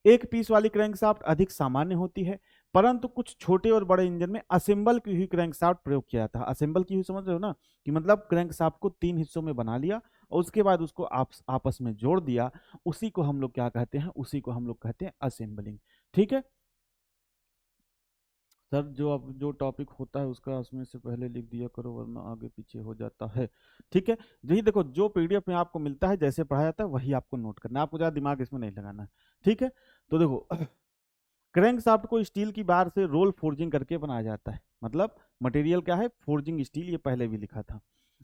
एक पीस वाली क्रैंकशाफ्ट अधिक सामान्य होती है, परंतु कुछ छोटे और बड़े इंजन में असेंबल की हुई क्रैंकशाफ्ट प्रयोग किया जाता है। असेंबल की हुई समझ रहे हो ना, कि मतलब क्रैंकशाफ्ट को तीन हिस्सों में बना लिया और उसके बाद उसको आपस में जोड़ दिया, उसी को हम लोग क्या कहते हैं, उसी को हम लोग कहते हैं असेंबलिंग, ठीक है। सर जो अब जो टॉपिक होता है उसका उसमें से पहले लिख दिया करो वरना आगे पीछे हो जाता है, ठीक है। यही देखो, जो पीडीएफ में आपको मिलता है जैसे पढ़ाया जाता है वही आपको नोट करना है, आपको ज़्यादा दिमाग इसमें नहीं लगाना है, ठीक है। तो देखो, क्रैंक शाफ्ट को स्टील की बार से रोल फोर्जिंग करके बनाया जाता है, मतलब मटेरियल क्या है, फोर्जिंग स्टील, ये पहले भी लिखा था।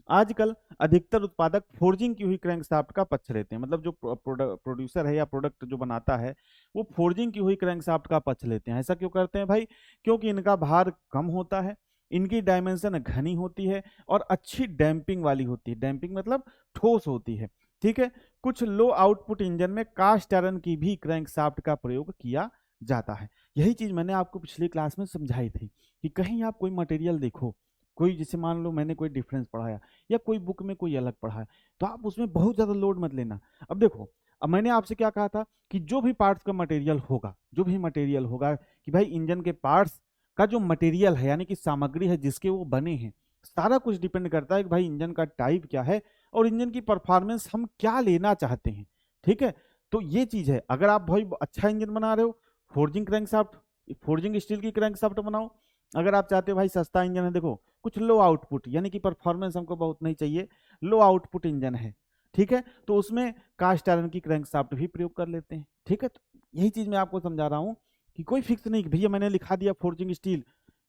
आजकल अधिकतर उत्पादक फोर्जिंग की हुई क्रैंक शाफ्ट का पक्ष लेते हैं, मतलब जो प्रोड्यूसर है या प्रोडक्ट जो बनाता है वो फोर्जिंग की हुई क्रैंक शाफ्ट का पक्ष लेते हैं। ऐसा क्यों करते हैं भाई, क्योंकि इनका भार कम होता है, इनकी डायमेंशन घनी होती है और अच्छी डैम्पिंग वाली होती है, डैम्पिंग मतलब ठोस होती है, ठीक है। कुछ लो आउटपुट इंजन में कास्ट आयरन की भी क्रैंक शाफ्ट का प्रयोग किया जाता है। यही चीज मैंने आपको पिछली क्लास में समझाई थी कि कहीं आप कोई मटेरियल देखो, कोई जैसे मान लो मैंने कोई डिफरेंस पढ़ाया या कोई बुक में कोई अलग पढ़ाया, तो आप उसमें बहुत ज्यादा लोड मत लेना। अब देखो, अब मैंने आपसे क्या कहा था कि जो भी पार्ट्स का मटेरियल होगा, जो भी मटेरियल होगा, कि भाई इंजन के पार्ट्स का जो मटेरियल है यानी कि सामग्री है जिसके वो बने हैं, सारा कुछ डिपेंड करता है कि भाई इंजन का टाइप क्या है और इंजन की परफॉर्मेंस हम क्या लेना चाहते हैं, ठीक है। तो ये चीज है, अगर आप भाई अच्छा इंजन बना रहे हो, फोर्जिंग क्रैंकशाफ्ट, फोर्जिंग स्टील की क्रैंकशाफ्ट बनाओ। अगर आप चाहते हो भाई सस्ता इंजन है, देखो कुछ लो आउटपुट यानी कि परफॉर्मेंस हमको बहुत नहीं चाहिए, लो आउटपुट इंजन है, ठीक है, तो उसमें कास्ट आयरन की क्रैंकशाफ्ट भी प्रयोग कर लेते हैं, ठीक है। तो यही चीज मैं आपको समझा रहा हूँ कि कोई फिक्स नहीं कि भैया मैंने लिखा दिया फोर्जिंग स्टील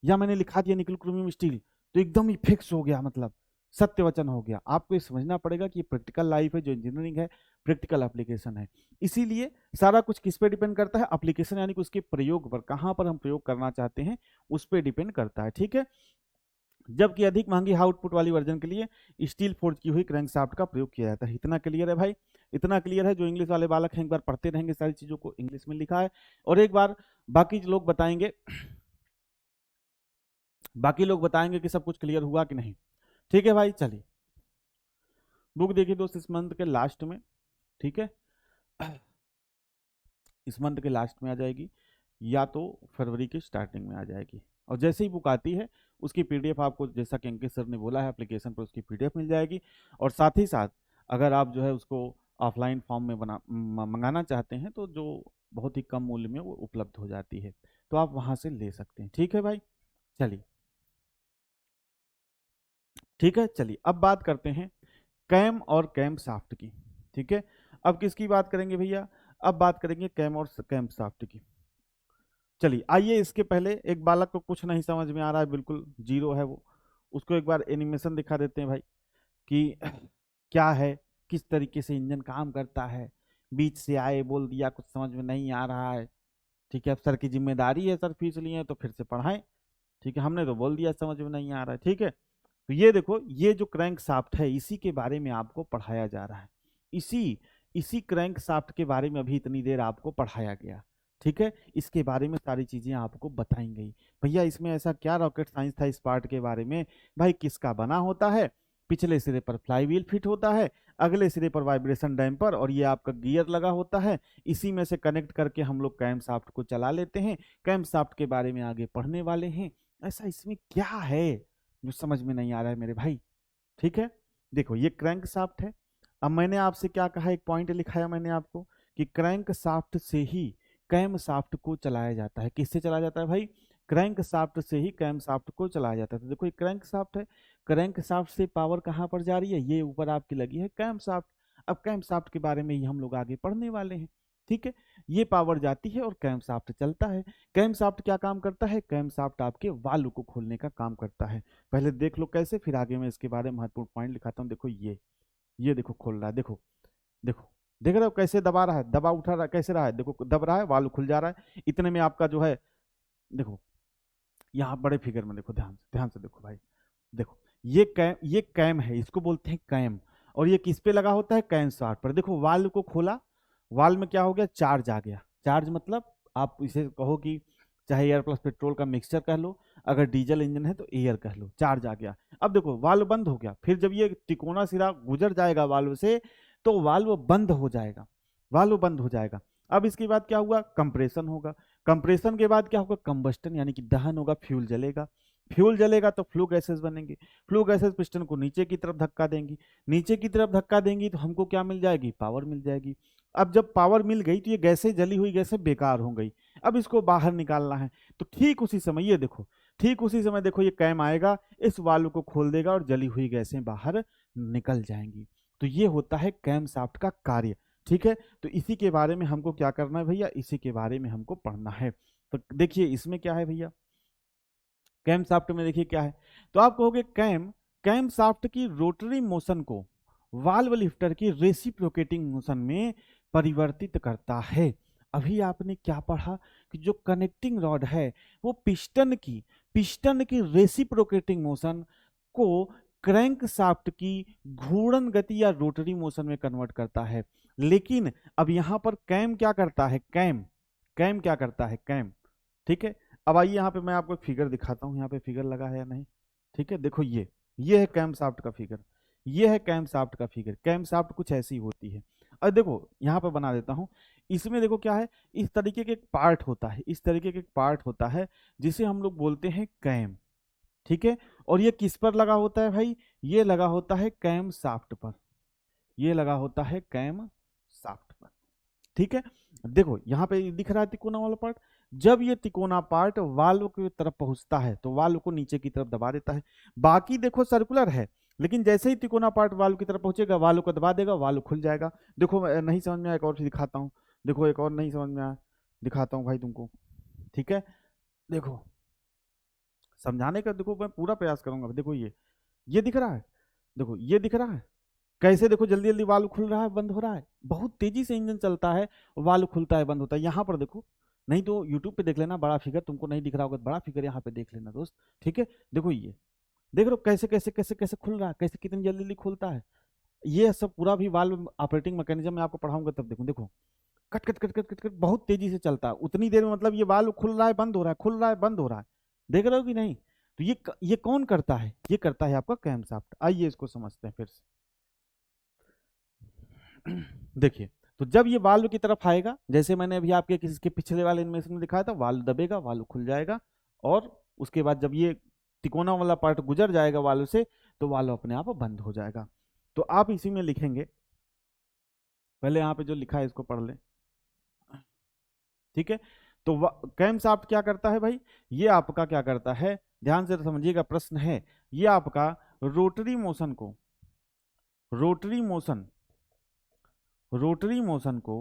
या मैंने लिखा दिया निकल क्रोमियम स्टील तो एकदम ही फिक्स हो गया, मतलब सत्य वचन हो गया। आपको ये समझना पड़ेगा कि ये प्रैक्टिकल लाइफ है, जो इंजीनियरिंग है प्रैक्टिकल एप्लीकेशन है। इसीलिए सारा कुछ किस पे डिपेंड करता है, एप्लीकेशन यानी कि उसके प्रयोग पर, कहां पर हम प्रयोग करना चाहते हैं उस पर डिपेंड करता है। ठीक है, जबकि अधिक महंगी आउटपुट वाली वर्जन के लिए स्टील फोर्ज की हुई क्रैंकशाफ्ट का प्रयोग किया जाता है। इतना क्लियर है भाई, इतना क्लियर है। जो इंग्लिश वाले बालक हैं एक बार पढ़ते रहेंगे सारी चीजों को, इंग्लिश में लिखा है। और एक बार बाकी लोग बताएंगे, बाकी लोग बताएंगे कि सब कुछ क्लियर हुआ कि नहीं। ठीक है भाई, चलिए बुक देखिए दोस्त इस मंथ के लास्ट में। ठीक है, इस मंथ के लास्ट में आ जाएगी या तो फरवरी की स्टार्टिंग में आ जाएगी। और जैसे ही बुक आती है उसकी पीडीएफ आपको, जैसा कि अंकित सर ने बोला है, एप्लीकेशन पर उसकी पीडीएफ मिल जाएगी। और साथ ही साथ अगर आप जो है उसको ऑफलाइन फॉर्म में मंगाना चाहते हैं तो जो बहुत ही कम मूल्य में वो उपलब्ध हो जाती है, तो आप वहां से ले सकते हैं। ठीक है भाई, चलिए ठीक है, चलिए अब बात करते हैं कैम और कैम साफ्ट की। ठीक है, अब किसकी बात करेंगे भैया, अब बात करेंगे कैम और कैम साफ्ट की। चलिए आइए, इसके पहले एक बालक को कुछ नहीं समझ में आ रहा है, बिल्कुल जीरो है वो, उसको एक बार एनिमेशन दिखा देते हैं भाई कि क्या है, किस तरीके से इंजन काम करता है। बीच से आए बोल दिया, कुछ समझ में नहीं आ रहा है। ठीक है, अब सर की जिम्मेदारी है, सर फीस लिए हैं तो फिर से पढ़ाएं। ठीक है, हमने तो बोल दिया समझ में नहीं आ रहा है। ठीक है, तो ये देखो, ये जो क्रैंक शाफ्ट है इसी के बारे में आपको पढ़ाया जा रहा है। इसी इसी क्रैंक शाफ्ट के बारे में अभी इतनी देर आपको पढ़ाया गया। ठीक है, इसके बारे में सारी चीजें आपको बताई गई। भैया इसमें ऐसा क्या रॉकेट साइंस था इस पार्ट के बारे में, भाई किसका बना होता है, पिछले सिरे पर फ्लाई व्हील फिट होता है, अगले सिरे पर वाइब्रेशन डैम्पर, और ये आपका गियर लगा होता है। इसी में से कनेक्ट करके हम लोग कैम शाफ्ट को चला लेते हैं। कैम शाफ्ट के बारे में आगे पढ़ने वाले हैं। ऐसा इसमें क्या है जो समझ में नहीं आ रहा है मेरे भाई। ठीक है, देखो ये क्रैंक शाफ्ट है। अब मैंने आपसे क्या कहा, एक पॉइंट लिखाया मैंने आपको कि क्रैंक शाफ्ट से ही कैम शाफ्ट को चलाया जाता है। किससे चलाया जाता है भाई, क्रैंक शाफ्ट से ही कैम शाफ्ट को चलाया जाता है। तो देखो ये क्रैंक शाफ्ट है, क्रैंक शाफ्ट से पावर कहाँ पर जा रही है, ये ऊपर आपकी लगी है कैम शाफ्ट। अब कैम शाफ्ट के बारे में ही हम लोग आगे पढ़ने वाले हैं। ठीक है, ये पावर जाती है और कैम शाफ्ट चलता है। कैम शाफ्ट क्या काम करता है, कैम शाफ्ट आपके वाल्व को खोलने का काम करता है। पहले देख लो कैसे, फिर आगे मैं इसके बारे में महत्वपूर्ण पॉइंट लिखाता हूँ। देखो ये देखो खोल रहा है, देखो देखो, देख रहे हो कैसे दबा रहा है, दबा उठा रहा है, कैसे रहा है, देखो दब रहा है, वाल्व खुल जा रहा है। इतने में आपका जो है, देखो यहाँ बड़े फिगर में देखो, ध्यान से देखो भाई। देखो ये कैम है, इसको बोलते हैं कैम। और ये किस पे लगा होता है, कैम शाफ्ट पर। देखो वाल्व को खोला, वाल्व में क्या हो गया, चार्ज आ गया। चार्ज मतलब आप इसे कहो कि चाहे एयर प्लस पेट्रोल का मिक्सचर कह लो, अगर डीजल इंजन है तो एयर कह लो, चार्ज आ गया। अब देखो वाल्व बंद हो गया, फिर जब ये तिकोना सिरा गुजर जाएगा वाल्व से तो वाल्व बंद हो जाएगा, वाल्व बंद हो जाएगा। अब इसके बाद क्या हुआ, कंप्रेशन होगा। कंप्रेशन के बाद क्या होगा, कंबस्टन यानी कि दहन होगा, फ्यूल जलेगा। फ्यूल जलेगा तो फ्लू गैसेस बनेंगे। फ्लू गैसेस पिस्टन को नीचे की तरफ धक्का देंगी, नीचे की तरफ धक्का देंगी तो हमको क्या मिल जाएगी, पावर मिल जाएगी। अब जब पावर मिल गई तो ये गैसें, जली हुई गैसें बेकार हो गई। अब इसको बाहर निकालना है, तो ठीक उसी समय ये देखो, ठीक उसी समय देखो ये कैम आएगा, इस वाल्व को खोल देगा और जली हुई गैसें बाहर निकल जाएंगी। तो ये होता है कैम शाफ्ट का कार्य। ठीक है, तो इसी के बारे में हमको क्या करना है भैया, इसी के बारे में हमको पढ़ना है। तो देखिए इसमें क्या है भैया, कैम शाफ्ट में देखिए क्या है। तो आप कहोगे कैम, कैम शाफ्ट की रोटरी मोशन को वाल्व लिफ्टर की रेसिप्रोकेटिंग मोशन में परिवर्तित करता है। अभी आपने क्या पढ़ा कि जो कनेक्टिंग रॉड है वो पिस्टन की रेसिप्रोकेटिंग मोशन को क्रैंक शाफ्ट की घूर्णन गति या रोटरी मोशन में कन्वर्ट करता है। लेकिन अब यहां पर कैम क्या करता है, कैम कैम क्या करता है, कैम। ठीक है, अब आइए यहाँ पे मैं आपको फिगर दिखाता हूँ, यहाँ पे फिगर लगा है या नहीं। ठीक है, देखो ये है कैम शाफ्ट का फिगर, ये है कैम शाफ्ट का फिगर। कैम शाफ्ट कुछ ऐसी होती है। और देखो यहाँ पे बना देता हूँ, इसमें देखो क्या है, इस तरीके के एक पार्ट होता है, इस तरीके के एक पार्ट होता है जिसे हम लोग बोलते हैं कैम। ठीक है, और ये किस पर लगा होता है भाई, ये लगा होता है कैम शाफ्ट पर, ये लगा होता है कैम शाफ्ट पर। ठीक है, देखो यहाँ पे दिख रहा है तिकोना वाला पार्ट। जब ये तिकोना पार्ट वाल्व की तरफ पहुंचता है तो वाल्व को नीचे की तरफ दबा देता है। बाकी देखो सर्कुलर है, लेकिन जैसे ही तिकोना पार्ट वाल्व की तरफ पहुंचेगा वाल्व को दबा देगा, वाल्व खुल जाएगा। देखो नहीं समझ में आया, एक और चीज दिखाता हूँ। देखो एक और नहीं समझ में आया, दिखाता हूँ भाई तुमको। ठीक है, देखो समझाने का देखो मैं पूरा प्रयास करूंगा। देखो ये दिख रहा है, देखो ये दिख रहा है कैसे, देखो जल्दी जल्दी वाल्व खुल रहा है बंद हो रहा है, बहुत तेजी से इंजन चलता है, वाल्व खुलता है बंद होता है। यहाँ पर देखो, नहीं तो यूट्यूब पे देख लेना बड़ा फिगर, तुमको नहीं दिख रहा होगा तो बड़ा फिगर यहाँ पे देख लेना दोस्त। ठीक है, देखो ये देख रहे हो कैसे कैसे कैसे कैसे खुल रहा है, कैसे कितनी जल्दी जल्दी खुलता है। ये सब पूरा भी वाल्व ऑपरेटिंग मैकेनिज्म में आपको पढ़ाऊंगा तब देखो। देखो cut cut cut cut cut cut बहुत तेजी से चलता है, उतनी देर में मतलब ये वाल्व खुल रहा है बंद हो रहा है, खुल रहा है बंद हो रहा है, देख रहे हो कि नहीं। तो ये कौन करता है, ये करता है आपका कैमशाफ्ट। आइए इसको समझते हैं फिर से। देखिए, तो जब ये वाल्व की तरफ आएगा, जैसे मैंने अभी आपके किसी के पिछले वाले एनिमेशन में दिखाया था, वाल्व दबेगा, वाल्व खुल जाएगा, और उसके बाद जब ये तिकोना वाला पार्ट गुजर जाएगा वाल्व से, तो वाल्व अपने आप बंद हो जाएगा। तो आप इसी में लिखेंगे, पहले यहाँ पे जो लिखा है इसको पढ़ लें। ठीक है, तो कैमशाफ्ट क्या करता है भाई, ये आपका क्या करता है, ध्यान से समझिएगा, प्रश्न है, ये आपका रोटरी मोशन को, रोटरी मोशन, रोटरी मोशन को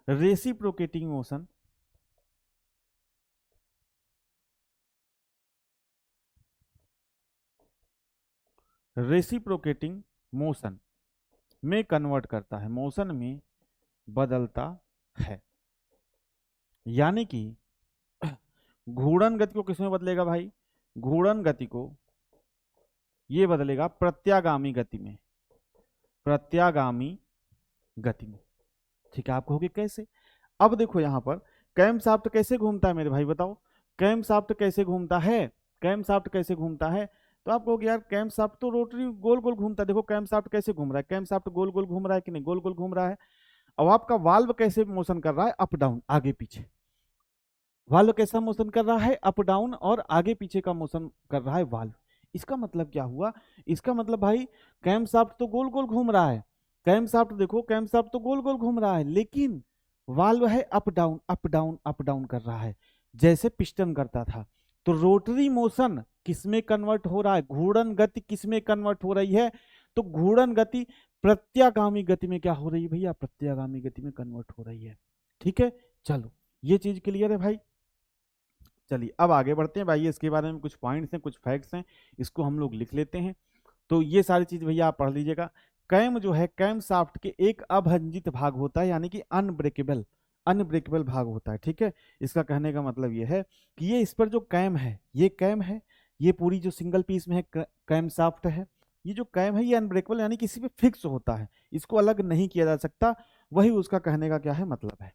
रेसिप्रोकेटिंग मोशन, रेसिप्रोकेटिंग मोशन में कन्वर्ट करता है, मोशन में बदलता है। यानी कि घूर्णन गति को किसमें बदलेगा भाई, घूर्णन गति को ये बदलेगा प्रत्यागामी गति में, प्रत्यागामी गति में। ठीक है, आप कहोगे कैसे। अब देखो यहां पर कैमशाफ्ट कैसे घूमता है मेरे भाई, बताओ कैमशाफ्ट कैसे घूमता है, कैमशाफ्ट कैसे घूमता है। तो आप कहोगे यार कैमशाफ्ट तो रोटरी गोल गोल घूमता है, देखो कैमशाफ्ट कैसे घूम रहा है, कैमशाफ्ट गोल गोल घूम रहा है कि नहीं, गोल गोल घूम रहा है। अब आपका वाल्व कैसे मोशन कर रहा है, अप डाउन, आगे पीछे, वाल्व कैसा मोशन कर रहा है, अप डाउन और आगे पीछे का मोशन कर रहा है वाल्व। इसका मतलब क्या हुआ, इसका मतलब भाई कैमशाफ्ट तो गोल गोल घूम रहा है, कैमशाफ्ट देखो कैमशाफ्ट तो गोल गोल घूम रहा है, लेकिन वाल्व है up down up down up down कर रहा है, जैसे पिस्टन करता था। तो रोटरी मोशन किसमें कन्वर्ट हो रहा है, घूर्णन गति किसमें कन्वर्ट हो रही है, तो घूर्णन गति प्रत्यागामी गति में क्या हो रही है भैया, प्रत्यागामी गति में कन्वर्ट हो रही है। ठीक है, चलो ये चीज क्लियर है भाई। चलिए अब आगे बढ़ते हैं भाई, इसके बारे में कुछ पॉइंट्स हैं, कुछ फैक्ट्स हैं, इसको हम लोग लिख लेते हैं। तो ये सारी चीज भैया आप पढ़ लीजिएगा। कैम जो है, कैम शाफ्ट के एक अभंजित भाग होता है, यानी कि अनब्रेकेबल, अनब्रेकेबल भाग होता है। ठीक है, इसका कहने का मतलब ये है कि ये इस पर जो कैम है, ये कैम है, ये पूरी जो सिंगल पीस में है कैम शाफ्ट है, ये जो कैम है ये अनब्रेकेबल यानी किसी पे फिक्स होता है, इसको अलग नहीं किया जा सकता, वही उसका कहने का क्या है मतलब है।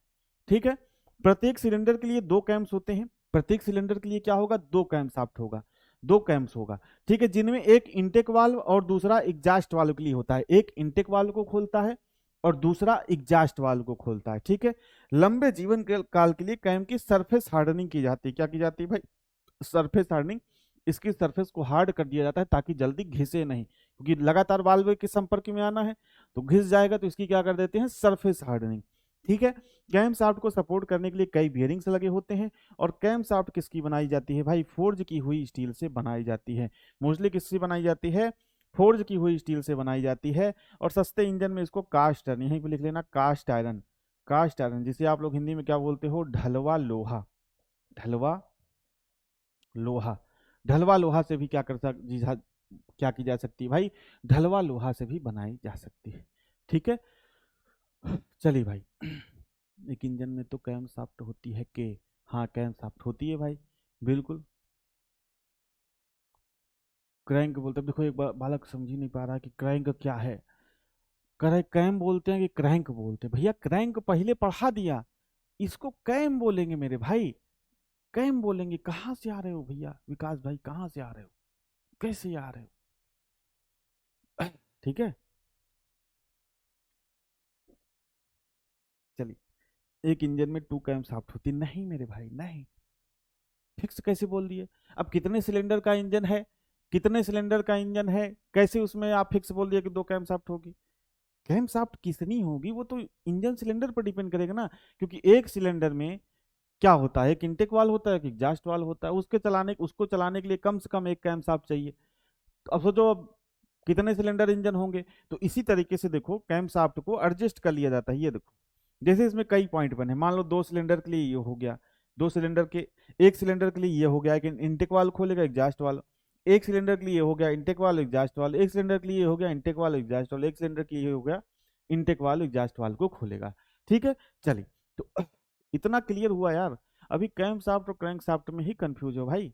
ठीक है, प्रत्येक सिलेंडर के लिए दो कैम्स होते हैं, प्रत्येक सिलेंडर के लिए क्या होगा, दो कैम शाफ्ट होगा, दो कैम्स होगा। ठीक है, जिनमें एक इंटेक वाल्व और दूसरा एग्जास्ट वाल्व के लिए होता है, एक इंटेक वाल्व को खोलता है और दूसरा एग्जास्ट वाल्व को खोलता है। ठीक है, लंबे जीवन काल के लिए कैम की सरफेस हार्डनिंग की जाती है, क्या की जाती है भाई, सरफेस हार्डनिंग, इसकी सरफेस को हार्ड कर दिया जाता है ताकि जल्दी घिसे नहीं, क्योंकि लगातार वाल्व के संपर्क में आना है तो घिस जाएगा, तो इसकी क्या कर देते हैं, सरफेस हार्डनिंग। ठीक है, कैम शाफ्ट को सपोर्ट करने के लिए कई बियरिंग्स लगे होते हैं, और कैम शाफ्ट किसकी बनाई जाती है भाई, फोर्ज की हुई स्टील से बनाई जाती है, मोस्टली किससे बनाई जाती है, फोर्ज की हुई स्टील से बनाई जाती है। और सस्ते इंजन में इसको कास्ट आयरन, यहीं पे लिख लेना कास्ट आयरन, कास्ट आयरन जिसे आप लोग हिंदी में क्या बोलते हो, ढलवा लोहा, ढलवा लोहा, ढलवा लोहा से भी क्या कर सक क्या की जा सकती है भाई, ढलवा लोहा से भी बनाई जा सकती है। ठीक है, चलिए भाई, एक इंजन में तो कैम शाफ्ट होती है के, हाँ कैम शाफ्ट होती है भाई, बिल्कुल। क्रैंक बोलते हैं, देखो एक बालक समझ ही नहीं पा रहा कि क्रैंक क्या है, कैम बोलते हैं कि क्रैंक बोलते हैं, भैया क्रैंक पहले पढ़ा दिया, इसको कैम बोलेंगे मेरे भाई, कैम बोलेंगे। कहाँ से आ रहे हो भैया विकास भाई, कहाँ से आ रहे हो, कैसे आ रहे हो। ठीक है, चलिए, एक इंजन में टू कैम शाफ्ट होती नहीं मेरे भाई, नहीं, फिक्स कैसे बोल दिए। अब कितने सिलेंडर का इंजन है, कितने सिलेंडर का इंजन है, कैसे उसमें आप फिक्स बोल दिए कि दो कैम शाफ्ट होगी, कैम शाफ्ट कितनी होगी वो तो इंजन सिलेंडर पर डिपेंड करेगा ना, क्योंकि एक सिलेंडर में क्या होता है, एक इंटेक वाल्व होता है, एक एग्जास्ट वाल्व होता है, उसको चलाने के लिए कम से कम एक कैम शाफ्ट चाहिए। तो अब सोचो अब कितने सिलेंडर इंजन होंगे, तो इसी तरीके से देखो कैम शाफ्ट को एडजस्ट कर लिया जाता है। ये देखो जैसे इसमें कई पॉइंट बने, मान लो दो सिलेंडर के लिए ये हो गया, दो सिलेंडर के, एक सिलेंडर के लिए ये हो गया कि इंटेक वाल्व खोलेगा एग्जास्ट वाल्व, एक सिलेंडर के लिए हो गया इंटेक वाल्व एग्जॉस्ट वाल्व, एक सिलेंडर के लिए हो गया इंटेक वाल्व एग्जॉस्ट वाल्व, एक सिलेंडर के लिए हो गया इंटेक वाल्व एग्जॉस्ट वाल्व को खोलेगा। ठीक है, चलिए तो इतना क्लियर हुआ यार। अभी कैम शाफ्ट और क्रैंक शाफ्ट में ही कंफ्यूज हो भाई।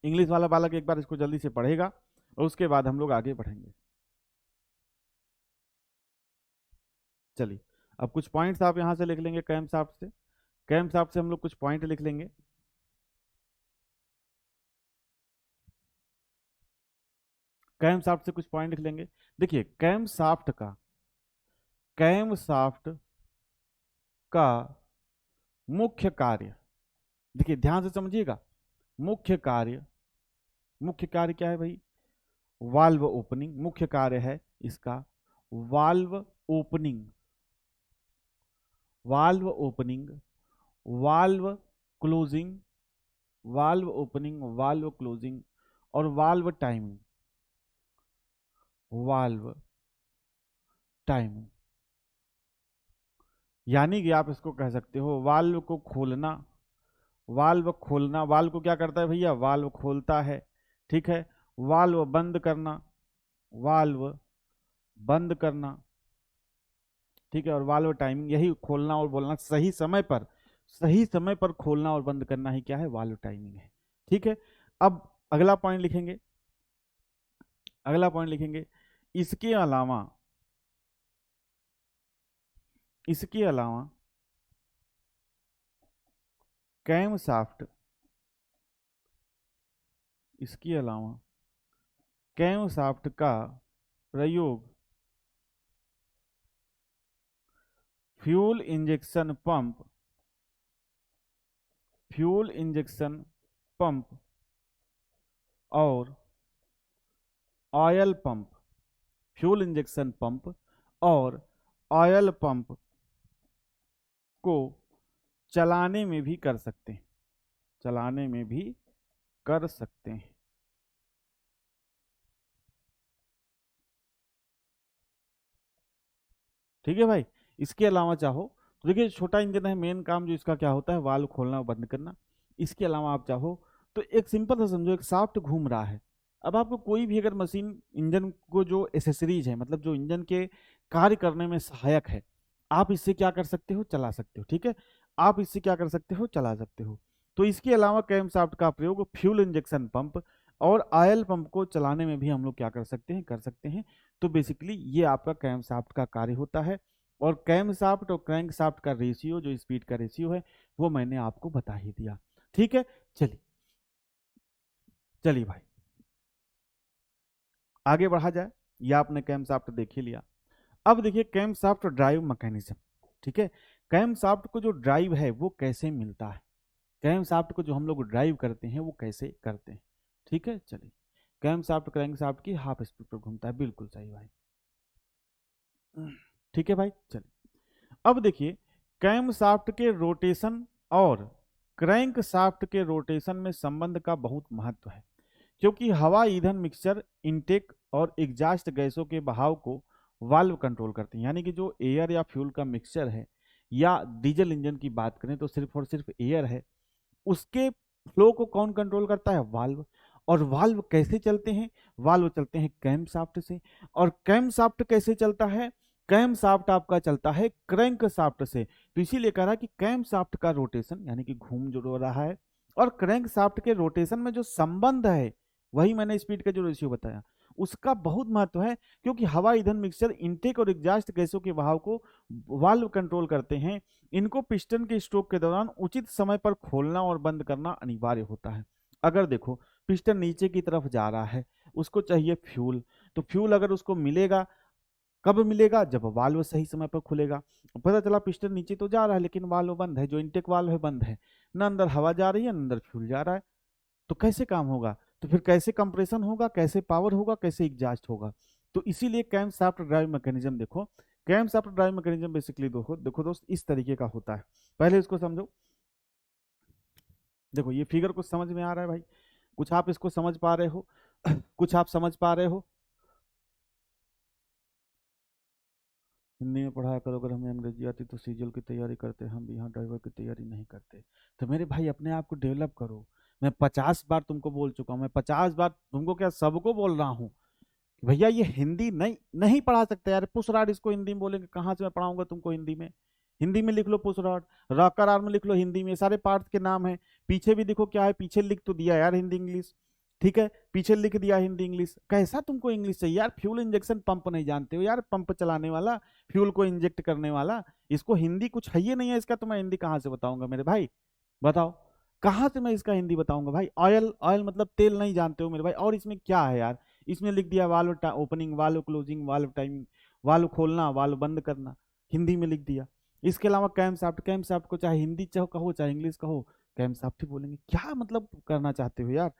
इंग्लिश वाला बालक एक बार इसको जल्दी से पढ़ेगा और उसके बाद हम लोग आगे बढ़ेंगे। चलिए अब कुछ पॉइंट्स आप यहां से लिख लेंगे कैम शाफ्ट से, कैम शाफ्ट से हम लोग कुछ पॉइंट लिख लेंगे। कैम शाफ्ट से कुछ पॉइंट लिख लेंगे। देखिए कैम शाफ्ट का मुख्य कार्य, देखिए ध्यान से समझिएगा, मुख्य कार्य, मुख्य कार्य क्या है भाई? वाल्व ओपनिंग, मुख्य कार्य है इसका valve opening, valve opening, valve closing, valve opening, valve closing और वाल्व टाइमिंग, वाल्व टाइमिंग। यानी कि आप इसको कह सकते हो वाल्व को खोलना, वाल्व खोलना, वाल्व को क्या करता है भैया? वाल्व खोलता है। ठीक है, वाल्व बंद करना, वाल्व बंद करना। ठीक है, और वाल्व टाइमिंग, यही खोलना और बोलना सही समय पर, सही समय पर खोलना और बंद करना ही क्या है? वाल्व टाइमिंग है। ठीक है, अब अगला पॉइंट लिखेंगे, अगला पॉइंट लिखेंगे, इसके अलावा, इसके अलावा कैम शाफ्ट, इसके अलावा कैम शाफ्ट का प्रयोग fuel injection pump, fuel injection pump और oil pump, fuel injection pump और ऑयल पंप को चलाने में भी कर सकते हैं, चलाने में भी कर सकते हैं। ठीक है भाई, इसके अलावा चाहो तो देखिए छोटा इंजन है, मेन काम जो इसका क्या होता है? वाल्व खोलना और बंद करना। इसके अलावा आप चाहो तो एक सिंपल सा समझो, एक शाफ्ट घूम रहा है। अब आपको कोई भी अगर मशीन, इंजन को जो एसेसरीज है, मतलब जो इंजन के कार्य करने में सहायक है, आप इससे क्या कर सकते हो? चला सकते हो। ठीक है, आप इससे क्या कर सकते हो? चला सकते हो। तो इसके अलावा कैम शाफ्ट का प्रयोग फ्यूल इंजेक्शन पंप और ऑयल पंप को चलाने में भी हम लोग क्या कर सकते हैं? कर सकते हैं। तो बेसिकली ये आपका कैम शाफ्ट का कार्य होता है। और कैम शाफ्ट और क्रैंक शाफ्ट का रेशियो, जो स्पीड का रेशियो है, वो मैंने आपको बता ही दिया। ठीक है, चलिए चलिए भाई आगे बढ़ा जाए। या आपने कैम शाफ्ट देख ही लिया। अब देखिए कैम शाफ्ट ड्राइव मैकेनिज्म। ठीक है, कैम शाफ्ट को जो ड्राइव है वो कैसे मिलता है, कैम शाफ्ट को जो हम लोग ड्राइव करते हैं वो कैसे करते हैं। ठीक है, चलिए कैम शाफ्ट क्रैंक शाफ्ट की हाफ स्पीड पर घूमता है, बिल्कुल सही भाई। ठीक है भाई, चलिए अब देखिए कैम शाफ्ट के रोटेशन और क्रैंक शाफ्ट के रोटेशन में संबंध का बहुत महत्व है, क्योंकि हवा ईंधन मिक्सचर इनटेक और एग्जॉस्ट गैसों के बहाव को वाल्व कंट्रोल करते हैं। यानी कि जो एयर या फ्यूल का मिक्सचर है, या डीजल इंजन की बात करें तो सिर्फ और सिर्फ एयर है, उसके फ्लो को कौन कंट्रोल करता है? वाल्व। और वाल्व कैसे चलते हैं? वाल्व चलते हैं कैम शाफ्ट से। और कैम शाफ्ट कैसे चलता है? कैम शाफ्ट आपका चलता है क्रैंक शाफ्ट से। तो इसीलिए कह रहा है कि कैम शाफ्ट का रोटेशन, यानी कि घूम जो रो रहा है, और क्रैंक शाफ्ट के रोटेशन में जो संबंध है, वही मैंने स्पीड का जो रेशियो बताया, उसका बहुत महत्व है। क्योंकि हवा ईंधन मिक्सचर इनटेक और एग्जॉस्ट गैसों के बहाव को वाल्व कंट्रोल करते हैं। इनको पिस्टन के स्ट्रोक के दौरान उचित समय पर खोलना और बंद करना अनिवार्य होता है। अगर देखो पिस्टन नीचे की तरफ जा रहा है, उसको चाहिए फ्यूल, तो फ्यूल अगर उसको मिलेगा, कब मिलेगा? जब वाल्व सही समय पर खुलेगा। पता चला पिस्टन नीचे तो जा रहा है लेकिन वाल्व बंद है, जो इंटेक वाल्व है बंद है, ना अंदर हवा जा रही है ना अंदर फ्यूल जा रहा है, तो कैसे काम होगा? तो फिर कैसे कंप्रेशन होगा, कैसे पावर होगा, कैसे एग्जॉस्ट होगा? तो इसीलिए कैम शाफ्ट ड्राइव मैकेनिज्म देखो, camshaft drive mechanism basically देखो देखो दोस्त इस तरीके का होता है। पहले इसको समझो, देखो ये फिगर कुछ समझ में आ रहा है भाई? कुछ आप इसको समझ पा रहे हो? कुछ आप समझ पा रहे हो? हिंदी में पढ़ाया करो, अगर हमें अंग्रेजी आती तो सीजीएल की तैयारी करते, हम यहाँ ड्राइवर की तैयारी नहीं करते। तो मेरे भाई अपने आप को डेवलप करो, मैं 50 बार तुमको बोल चुका हूं, मैं 50 बार तुमको क्या सबको बोल रहा हूं कि भैया ये हिंदी नहीं नहीं पढ़ा सकते यार। पुश रॉड इसको हिंदी में बोलेंगे, कहाँ से मैं पढ़ाऊंगा तुमको हिंदी में। हिंदी में लिख लो पुश रॉड, रॉकर आर्म लिख लो हिंदी में, सारे पार्ट्स के नाम है। पीछे भी देखो क्या है, पीछे लिख तो दिया यार हिंदी इंग्लिश, ठीक है, पीछे लिख दिया हिंदी इंग्लिश। कैसा तुमको इंग्लिश चाहिए यार? फ्यूल इंजेक्शन पंप नहीं जानते हो यार? पंप चलाने वाला, फ्यूल को इंजेक्ट करने वाला, इसको हिंदी कुछ है ही नहीं है इसका, तो मैं हिंदी कहाँ से बताऊंगा मेरे भाई? बताओ कहाँ से मैं इसका हिंदी बताऊंगा भाई? ऑयल, ऑयल मतलब तेल नहीं जानते हो मेरे भाई? और इसमें क्या है यार? इसमें लिख दिया valve opening, valve closing, valve timing, valve खोलना, वाल्व बंद करना, हिंदी में लिख दिया। इसके अलावा कैम साफ्ट, कैम साफ्ट को चाहे हिंदी चाहो कहो चाहे इंग्लिश कहो, कैम साफ्ट ही बोलेंगे। क्या मतलब करना चाहते हो यार?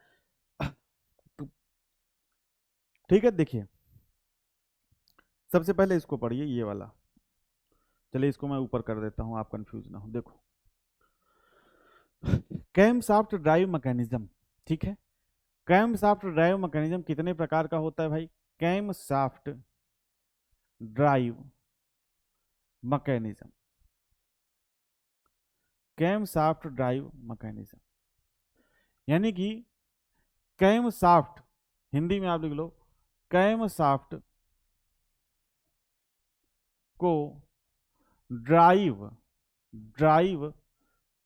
तो ठीक है, देखिए सबसे पहले इसको पढ़िए ये वाला। चलिए इसको मैं ऊपर कर देता हूं, आप कंफ्यूज ना हो। देखो कैम साफ्ट ड्राइव मैकेनिज्म, ठीक है। कैम साफ्ट ड्राइव मैकेनिज्म कितने प्रकार का होता है भाई? Camshaft drive mechanism, camshaft drive mechanism, यानी कि कैम साफ्ट, हिंदी में आप लिख लो कैम साफ्ट को ड्राइव, ड्राइव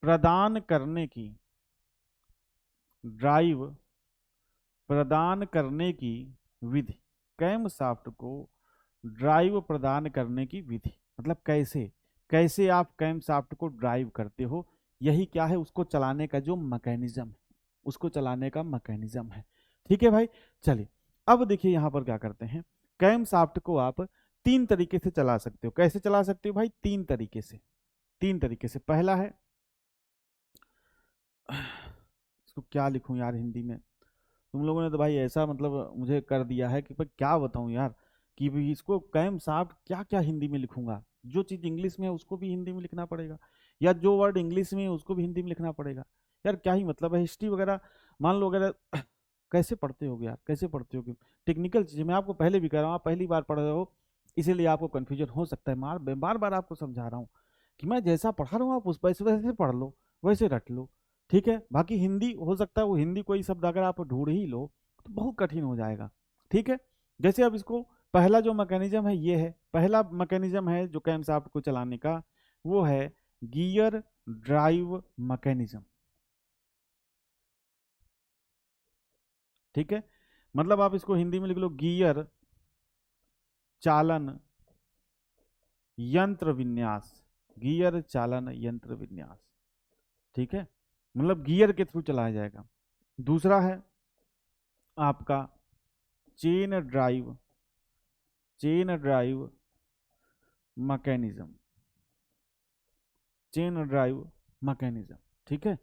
प्रदान करने की, ड्राइव प्रदान करने की विधि। कैम साफ्ट को ड्राइव प्रदान करने की विधि मतलब कैसे, कैसे आप कैम साफ्ट को ड्राइव करते हो, यही क्या है उसको चलाने का जो मैकेनिज्म है, उसको चलाने का मैकेनिज्म है। ठीक है भाई, चलिए अब देखिए यहां पर क्या करते हैं। कैम साफ्ट को आप तीन तरीके से चला सकते हो। कैसे चला सकते हो भाई? तीन तरीके से, तीन तरीके से। पहला है, इसको क्या लिखूं यार हिंदी में? तुम लोगों ने तो भाई ऐसा मतलब मुझे कर दिया है कि भाई क्या बताऊं यार, कि भाई इसको कैम साफ्ट क्या क्या हिंदी में लिखूंगा? जो चीज इंग्लिश में है उसको भी हिंदी में लिखना पड़ेगा, या जो वर्ड इंग्लिश में है उसको भी हिंदी में लिखना पड़ेगा। यार क्या ही मतलब है? हिस्ट्री वगैरह मान लो वगैरह कैसे पढ़ते हो यार, कैसे पढ़ते हो? टेक्निकल चीज मैं आपको पहले भी कह रहा हूँ, आप पहली बार पढ़ रहे हो इसीलिए आपको कन्फ्यूजन हो सकता है। बार बार आपको समझा रहा हूँ कि मैं जैसा पढ़ा रहा हूँ आप उस वैसे वैसे पढ़ लो, वैसे रट लो, ठीक है। बाकी हिंदी हो सकता है वो हिंदी कोई शब्द अगर आप ढूंढ ही लो तो बहुत कठिन हो जाएगा, ठीक है। जैसे अब इसको पहला जो मैकेनिज्म है ये है, पहला मैकेनिज्म है जो कैम शाफ्ट को चलाने का, वो है गियर ड्राइव मैकेनिज्म, ठीक है। मतलब आप इसको हिंदी में लिख लो गियर चालन यंत्र विन्यास, गियर चालन यंत्र विन्यास, ठीक है। मतलब गियर के थ्रू चलाया जाएगा। दूसरा है आपका chain drive, chain drive mechanism, chain drive mechanism, ठीक है।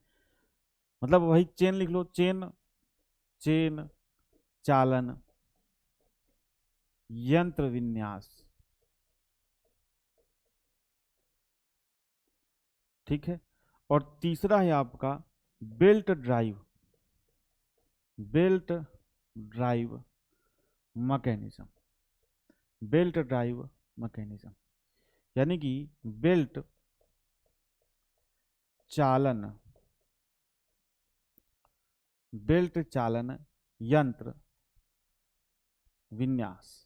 मतलब वही चेन लिख लो, चेन, चेन चालन यंत्र विन्यास, ठीक है। और तीसरा है आपका belt drive, belt drive mechanism, belt drive mechanism, यानी कि बेल्ट चालन, बेल्ट चालन यंत्र विन्यास,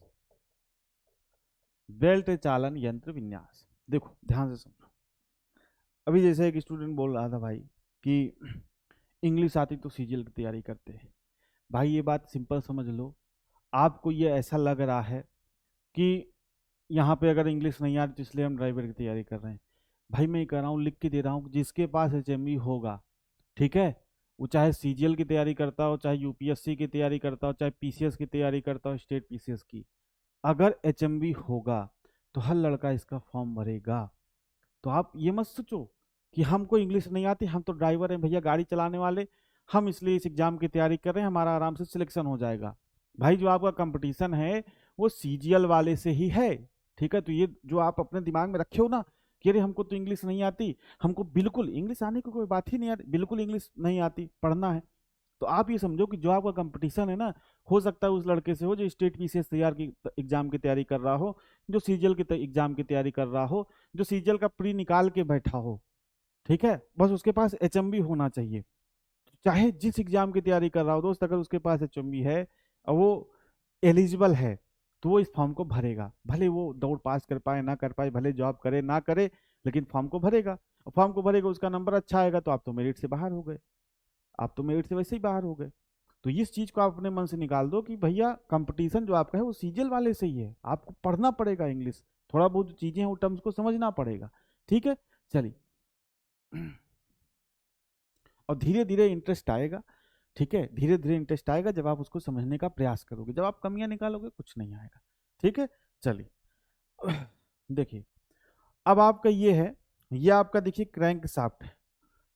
बेल्ट चालन यंत्र विन्यास। देखो ध्यान से समझो। अभी जैसे एक स्टूडेंट बोल रहा था भाई कि इंग्लिश आती तो सीजीएल की तैयारी करते हैं। भाई ये बात सिंपल समझ लो, आपको ये ऐसा लग रहा है कि यहाँ पे अगर इंग्लिश नहीं आती तो इसलिए हम ड्राइवर की तैयारी कर रहे हैं। भाई मैं ये कह रहा हूँ, लिख के दे रहा हूँ, जिसके पास एचएमवी होगा, ठीक है, वो चाहे सीजीएल की तैयारी करता हो, चाहे यूपीएससी की तैयारी करता हो, चाहे पीसीएस की तैयारी करता हो, स्टेट पीसीएस की, अगर एचएमवी होगा तो हर लड़का इसका फॉर्म भरेगा। तो आप ये मत सोचो कि हमको इंग्लिश नहीं आती, हम तो ड्राइवर हैं भैया, गाड़ी चलाने वाले, हम इसलिए इस एग्जाम की तैयारी कर रहे हैं, हमारा आराम से सिलेक्शन हो जाएगा। भाई जो आपका कंपटीशन है वो सीजीएल वाले से ही है, ठीक है। तो ये जो आप अपने दिमाग में रखे हो ना कि अरे हमको तो इंग्लिश नहीं आती, हमको बिल्कुल इंग्लिश आने की कोई बात ही नहीं यार, बिल्कुल इंग्लिश नहीं आती, पढ़ना है, तो आप ये समझो कि जो आपका कंपटीशन है ना, हो सकता है उस लड़के से हो जो स्टेट पीसीएस तैयार की एग्जाम की तैयारी कर रहा हो, जो सीजीएल की एग्जाम की तैयारी कर रहा हो, जो सीजीएल का प्री निकाल के बैठा हो, ठीक है। बस उसके पास एचएमबी होना चाहिए। चाहे जिस एग्जाम की तैयारी कर रहा हो दोस्त, अगर उसके पास HMB है और वो एलिजिबल है तो वो इस फॉर्म को भरेगा, भले वो दौड़ पास कर पाए ना कर पाए, भले जॉब करे ना करे, लेकिन फॉर्म को भरेगा। और फॉर्म को भरेगा, उसका नंबर अच्छा आएगा तो आप तो मेरिट से बाहर हो गए, आप तो मेरिट से वैसे ही बाहर हो गए। तो इस चीज को आप अपने मन से निकाल दो कि भैया कंपटीशन जो आपका है वो सीजीएल वाले से ही है, आपको पढ़ना पड़ेगा इंग्लिश, थोड़ा बहुत जो चीजें हैं वो टर्म्स को समझना पड़ेगा। ठीक है, चलिए। और धीरे धीरे इंटरेस्ट आएगा, ठीक है, धीरे धीरे इंटरेस्ट आएगा जब आप उसको समझने का प्रयास करोगे, जब आप कमियां निकालोगे कुछ नहीं आएगा। ठीक है, चलिए। देखिए अब आपका ये है, ये आपका देखिए क्रैंक शाफ्ट है,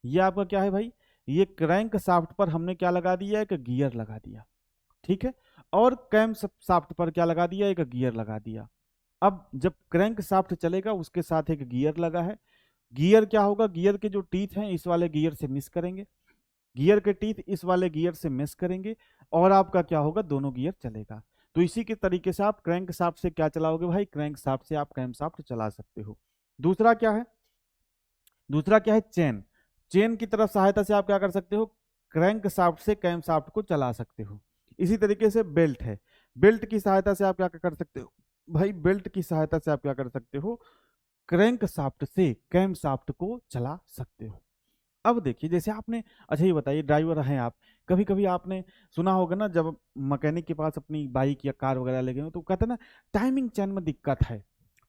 ये आपका क्या है भाई, ये क्रैंक शाफ्ट पर हमने क्या लगा दिया, एक गियर लगा दिया। ठीक है, और कैम शाफ्ट पर क्या लगा दिया, एक गियर लगा दिया। अब जब क्रैंक शाफ्ट चलेगा उसके साथ एक गियर लगा है, गियर क्या होगा, गियर के जो टीथ हैं इस वाले गियर से मिस करेंगे, गियर के टीथ इस वाले गियर से मिस करेंगे, और आपका क्या होगा, दोनों गियर चलेगा। तो इसी के तरीके से आप क्रैंक शाफ्ट से क्या चलाओगे भाई, क्रैंक शाफ्ट से आप कैम शाफ्ट चला सकते हो। दूसरा क्या है, दूसरा क्या है, चेन, चेन की तरफ सहायता से आप क्या कर सकते हो, क्रैंक शाफ्ट से कैम शाफ्ट को चला सकते हो। इसी तरीके से बेल्ट है, बेल्ट की सहायता से आप क्या कर सकते हो भाई, बेल्ट की सहायता से आप क्या कर सकते हो, क्रैंक शाफ्ट से कैम शाफ्ट को चला सकते हो। अब देखिए जैसे आपने, अच्छा ये बताइए ड्राइवर हैं आप, कभी कभी आपने सुना होगा ना, जब मैकेनिक के पास अपनी बाइक या कार वगैरह ले गए हो तो कहते हैं ना टाइमिंग चेन में दिक्कत है,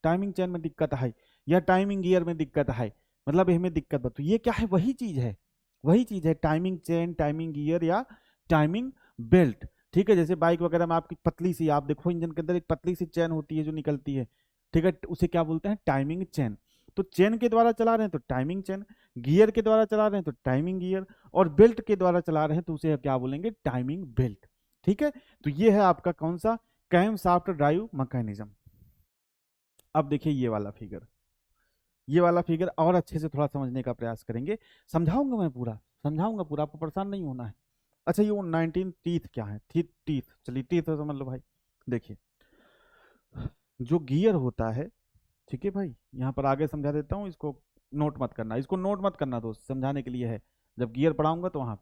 टाइमिंग चेन में दिक्कत है, या टाइमिंग गियर में दिक्कत है, मतलब इसमें दिक्कत है। तो ये क्या है, वही चीज है, वही चीज है, टाइमिंग चेन, टाइमिंग गियर या टाइमिंग बेल्ट। ठीक है, जैसे बाइक वगैरह में आपकी पतली सी, आप देखो इंजन के अंदर एक पतली सी चेन होती है जो निकलती है, ठीक है, उसे क्या बोलते हैं, टाइमिंग चेन। तो चेन के द्वारा चला रहे हैं तो टाइमिंग चेन, गियर के द्वारा चला रहे हैं तो टाइमिंग गियर, और बेल्ट के द्वारा चला रहे हैं तो उसे क्या बोलेंगे, टाइमिंग बेल्ट। ठीक है, तो ये है आपका कौन सा, कैम शाफ्ट ड्राइव मैकेनिज्म। अब देखिए ये वाला फिगर, ये वाला फिगर और अच्छे से थोड़ा समझने का प्रयास करेंगे, समझाऊंगा मैं पूरा, समझाऊंगा पूरा, आपको परेशान नहीं होना है। अच्छा ये वो 19 टीथ क्या है, टीथ, चलिए टीथ तो समझ लो भाई। देखिए जो गियर होता है, ठीक है भाई, यहाँ पर आगे समझा देता हूँ, इसको नोट मत करना, इसको नोट मत करना दोस्त, समझाने के लिए है, जब गियर पढ़ाऊंगा तो वहाँ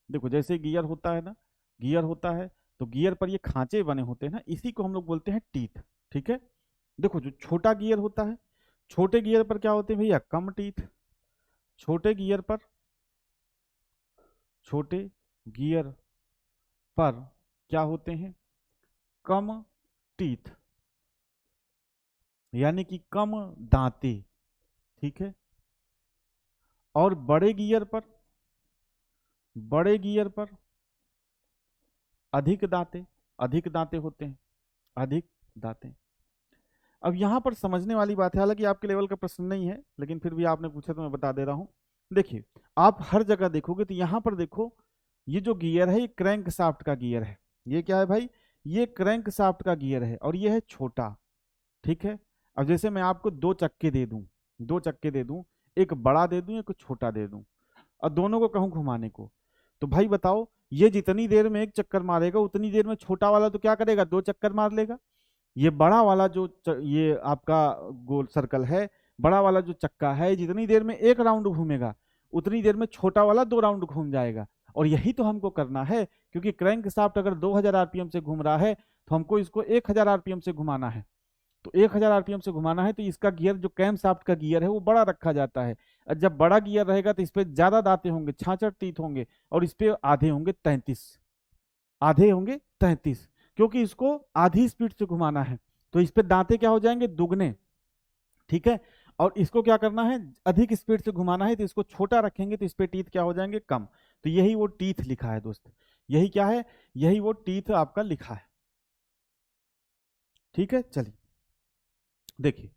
देखो, जैसे गियर होता है ना, गियर होता है तो गियर पर ये खांचे बने होते हैं ना, इसी को हम लोग बोलते हैं टीथ। ठीक है, देखो जो छोटा गियर होता है, छोटे गियर पर क्या होते हैं भैया, कम टीथ, छोटे गियर पर, छोटे गियर पर क्या होते हैं, कम टीथ, यानी कि कम दांते। ठीक है, और बड़े गियर पर, बड़े गियर पर अधिक दांते, अधिक दांते होते हैं, अधिक दांते। अब यहां पर समझने वाली बात है, हालांकि आपके लेवल का प्रश्न नहीं है, लेकिन फिर भी आपने पूछा तो मैं बता दे रहा हूं। देखिए आप हर जगह देखोगे तो यहां पर देखो, ये जो गियर है ये क्रैंक शाफ्ट का गियर है, ये क्या है भाई, ये क्रैंक शाफ्ट का गियर है, और ये है छोटा। ठीक है, अब जैसे मैं आपको दो चक्के दे दूं, दो चक्के दे दूं, एक बड़ा दे दूं एक छोटा दे दूं, और दोनों को कहूं घुमाने को, तो भाई बताओ ये जितनी देर में एक चक्कर मारेगा उतनी देर में छोटा वाला तो क्या करेगा, दो चक्कर मार लेगा। ये बड़ा वाला जो ये आपका गोल सर्कल है, बड़ा वाला जो चक्का है, जितनी देर में एक राउंड घूमेगा उतनी देर में छोटा वाला दो राउंड घूम जाएगा। और यही तो हमको करना है, क्योंकि क्रैंक शाफ्ट अगर 2000 आरपीएम से घूम रहा है तो हमको इसको 1000 आरपीएम से घुमाना है। तो 1000 आरपीएम से घुमाना है तो इसका गियर जो कैम शाफ्ट का गियर है वो बड़ा रखा जाता है। और जब बड़ा गियर रहेगा तो इस पे ज्यादा दांते होंगे, 66 टीथ होंगे, और इस पे आधे होंगे 33, आधे होंगे 33, क्योंकि इसको आधी स्पीड से घुमाना है, तो इस पे दांते क्या हो जाएंगे, दुगने। ठीक है, और इसको क्या करना है, अधिक स्पीड से घुमाना है तो इसको छोटा रखेंगे तो इस पे टीथ क्या हो जाएंगे, कम। तो यही वो टीथ लिखा है दोस्त, यही क्या है, यही वो टीथ आपका लिखा है। ठीक है, चलिए देखिए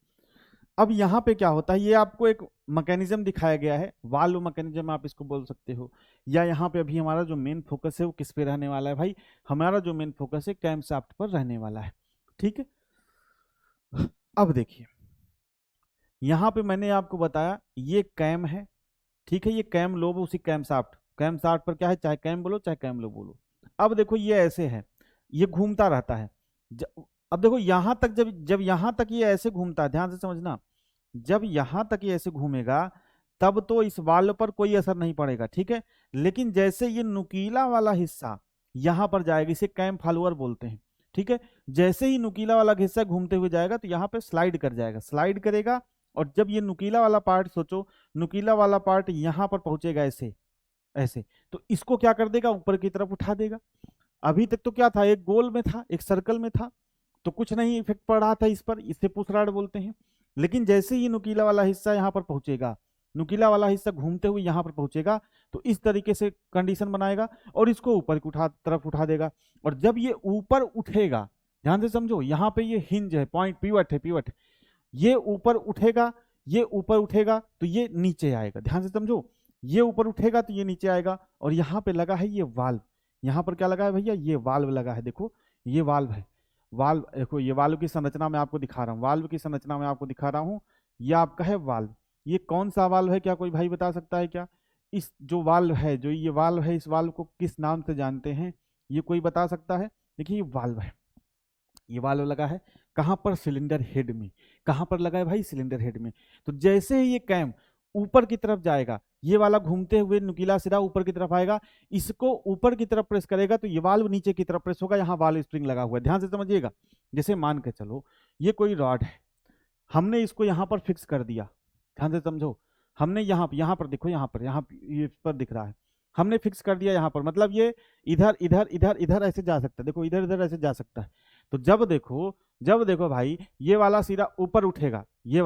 अब यहाँ पे क्या होता है, ये आपको एक मैकेनिज्म दिखाया गया है, वाल्व मैकेनिज्म आप इसको बोल सकते हो, या यहाँ पे अभी हमारा जो मेन फोकस है वो किस पे रहने वाला है भाई, हमारा जो मेन फोकस है कैम शाफ्ट पर रहने वाला है। ठीक है, अब देखिए यहाँ पे मैंने आपको बताया ये कैम है, ठीक है, ये कैम लोब, उसी कैम शाफ्ट, कैम शाफ्ट पर क्या है, चाहे कैम बोलो चाहे कैम लोब बोलो। अब देखो ये ऐसे है, ये घूमता रहता है, अब देखो यहां तक, जब जब यहां तक ये ऐसे घूमता है, ध्यान से समझना, जब यहां तक ये ऐसे घूमेगा तब तो इस वाल्व पर कोई असर नहीं पड़ेगा, ठीक है। लेकिन जैसे ये नुकीला वाला हिस्सा यहां पर जाएगा, इसे कैम फॉलोअर बोलते हैं, ठीक है। जैसे ही नुकीला वाला हिस्सा घूमते हुए जाएगा तो यहाँ पे स्लाइड कर जाएगा, स्लाइड करेगा, और जब ये नुकीला वाला पार्ट, सोचो नुकीला वाला पार्ट यहां पर पहुंचेगा ऐसे ऐसे, तो इसको क्या कर देगा, ऊपर की तरफ उठा देगा। अभी तक तो क्या था, एक गोल में था, एक सर्कल में था, तो कुछ नहीं इफेक्ट पड़ रहा था इस पर, इसे पुश रॉड बोलते हैं। लेकिन जैसे ही नुकीला वाला हिस्सा यहाँ पर पहुंचेगा, नुकीला वाला हिस्सा घूमते हुए यहाँ पर पहुंचेगा, तो इस तरीके से कंडीशन बनाएगा और इसको ऊपर की तरफ उठा देगा। और जब ये ऊपर उठेगा, ध्यान से समझो, यहाँ पे ये हिंज है, पॉइंट पिवट है, पिवट, ये ऊपर उठेगा, ये ऊपर उठेगा तो ये नीचे आएगा, ध्यान से समझो, ये ऊपर उठेगा तो ये नीचे आएगा। और यहाँ पे लगा है ये वाल्व, यहाँ पर क्या लगा है भैया, ये वाल्व लगा है, देखो ये वाल्व है, वाल्व देखो, ये वाल्व की संरचना मैं आपको दिखा रहा हूँ, वाल्व की संरचना मैं आपको दिखा रहा हूँ। ये आपका है वाल्व, ये कौन सा वाल्व है, क्या कोई भाई बता सकता है क्या? इस जो वाल्व है, जो ये वाल्व है, इस वाल्व को किस नाम से जानते हैं, ये कोई बता सकता है? देखिए ये वाल्व है, ये वाल्व लगा है कहां पर, सिलेंडर हेड में। कहां पर लगा है भाई, सिलेंडर हेड में। तो जैसे ही ये कैम ऊपर की तरफ जाएगा, ये वाला घूमते हुए नुकीला सिरा ऊपर की तरफ आएगा, इसको ऊपर की तरफ प्रेस करेगा तो ये वाल्व नीचे की तरफ प्रेस होगा, यहाँ वाल्व स्प्रिंग लगा हुआ है, ध्यान से समझिएगा। जैसे मान के चलो ये कोई रॉड है, हमने इसको यहाँ पर फिक्स कर दिया, ध्यान से समझो, हमने यहाँ पर देखो, यहाँ ये पर दिख रहा है, हमने फिक्स कर दिया यहाँ पर, मतलब ये इधर इधर इधर इधर ऐसे जा सकता है, देखो इधर इधर ऐसे जा सकता है। तो जब देखो भाई, ये वाला सिरा ऊपर उठेगा, ये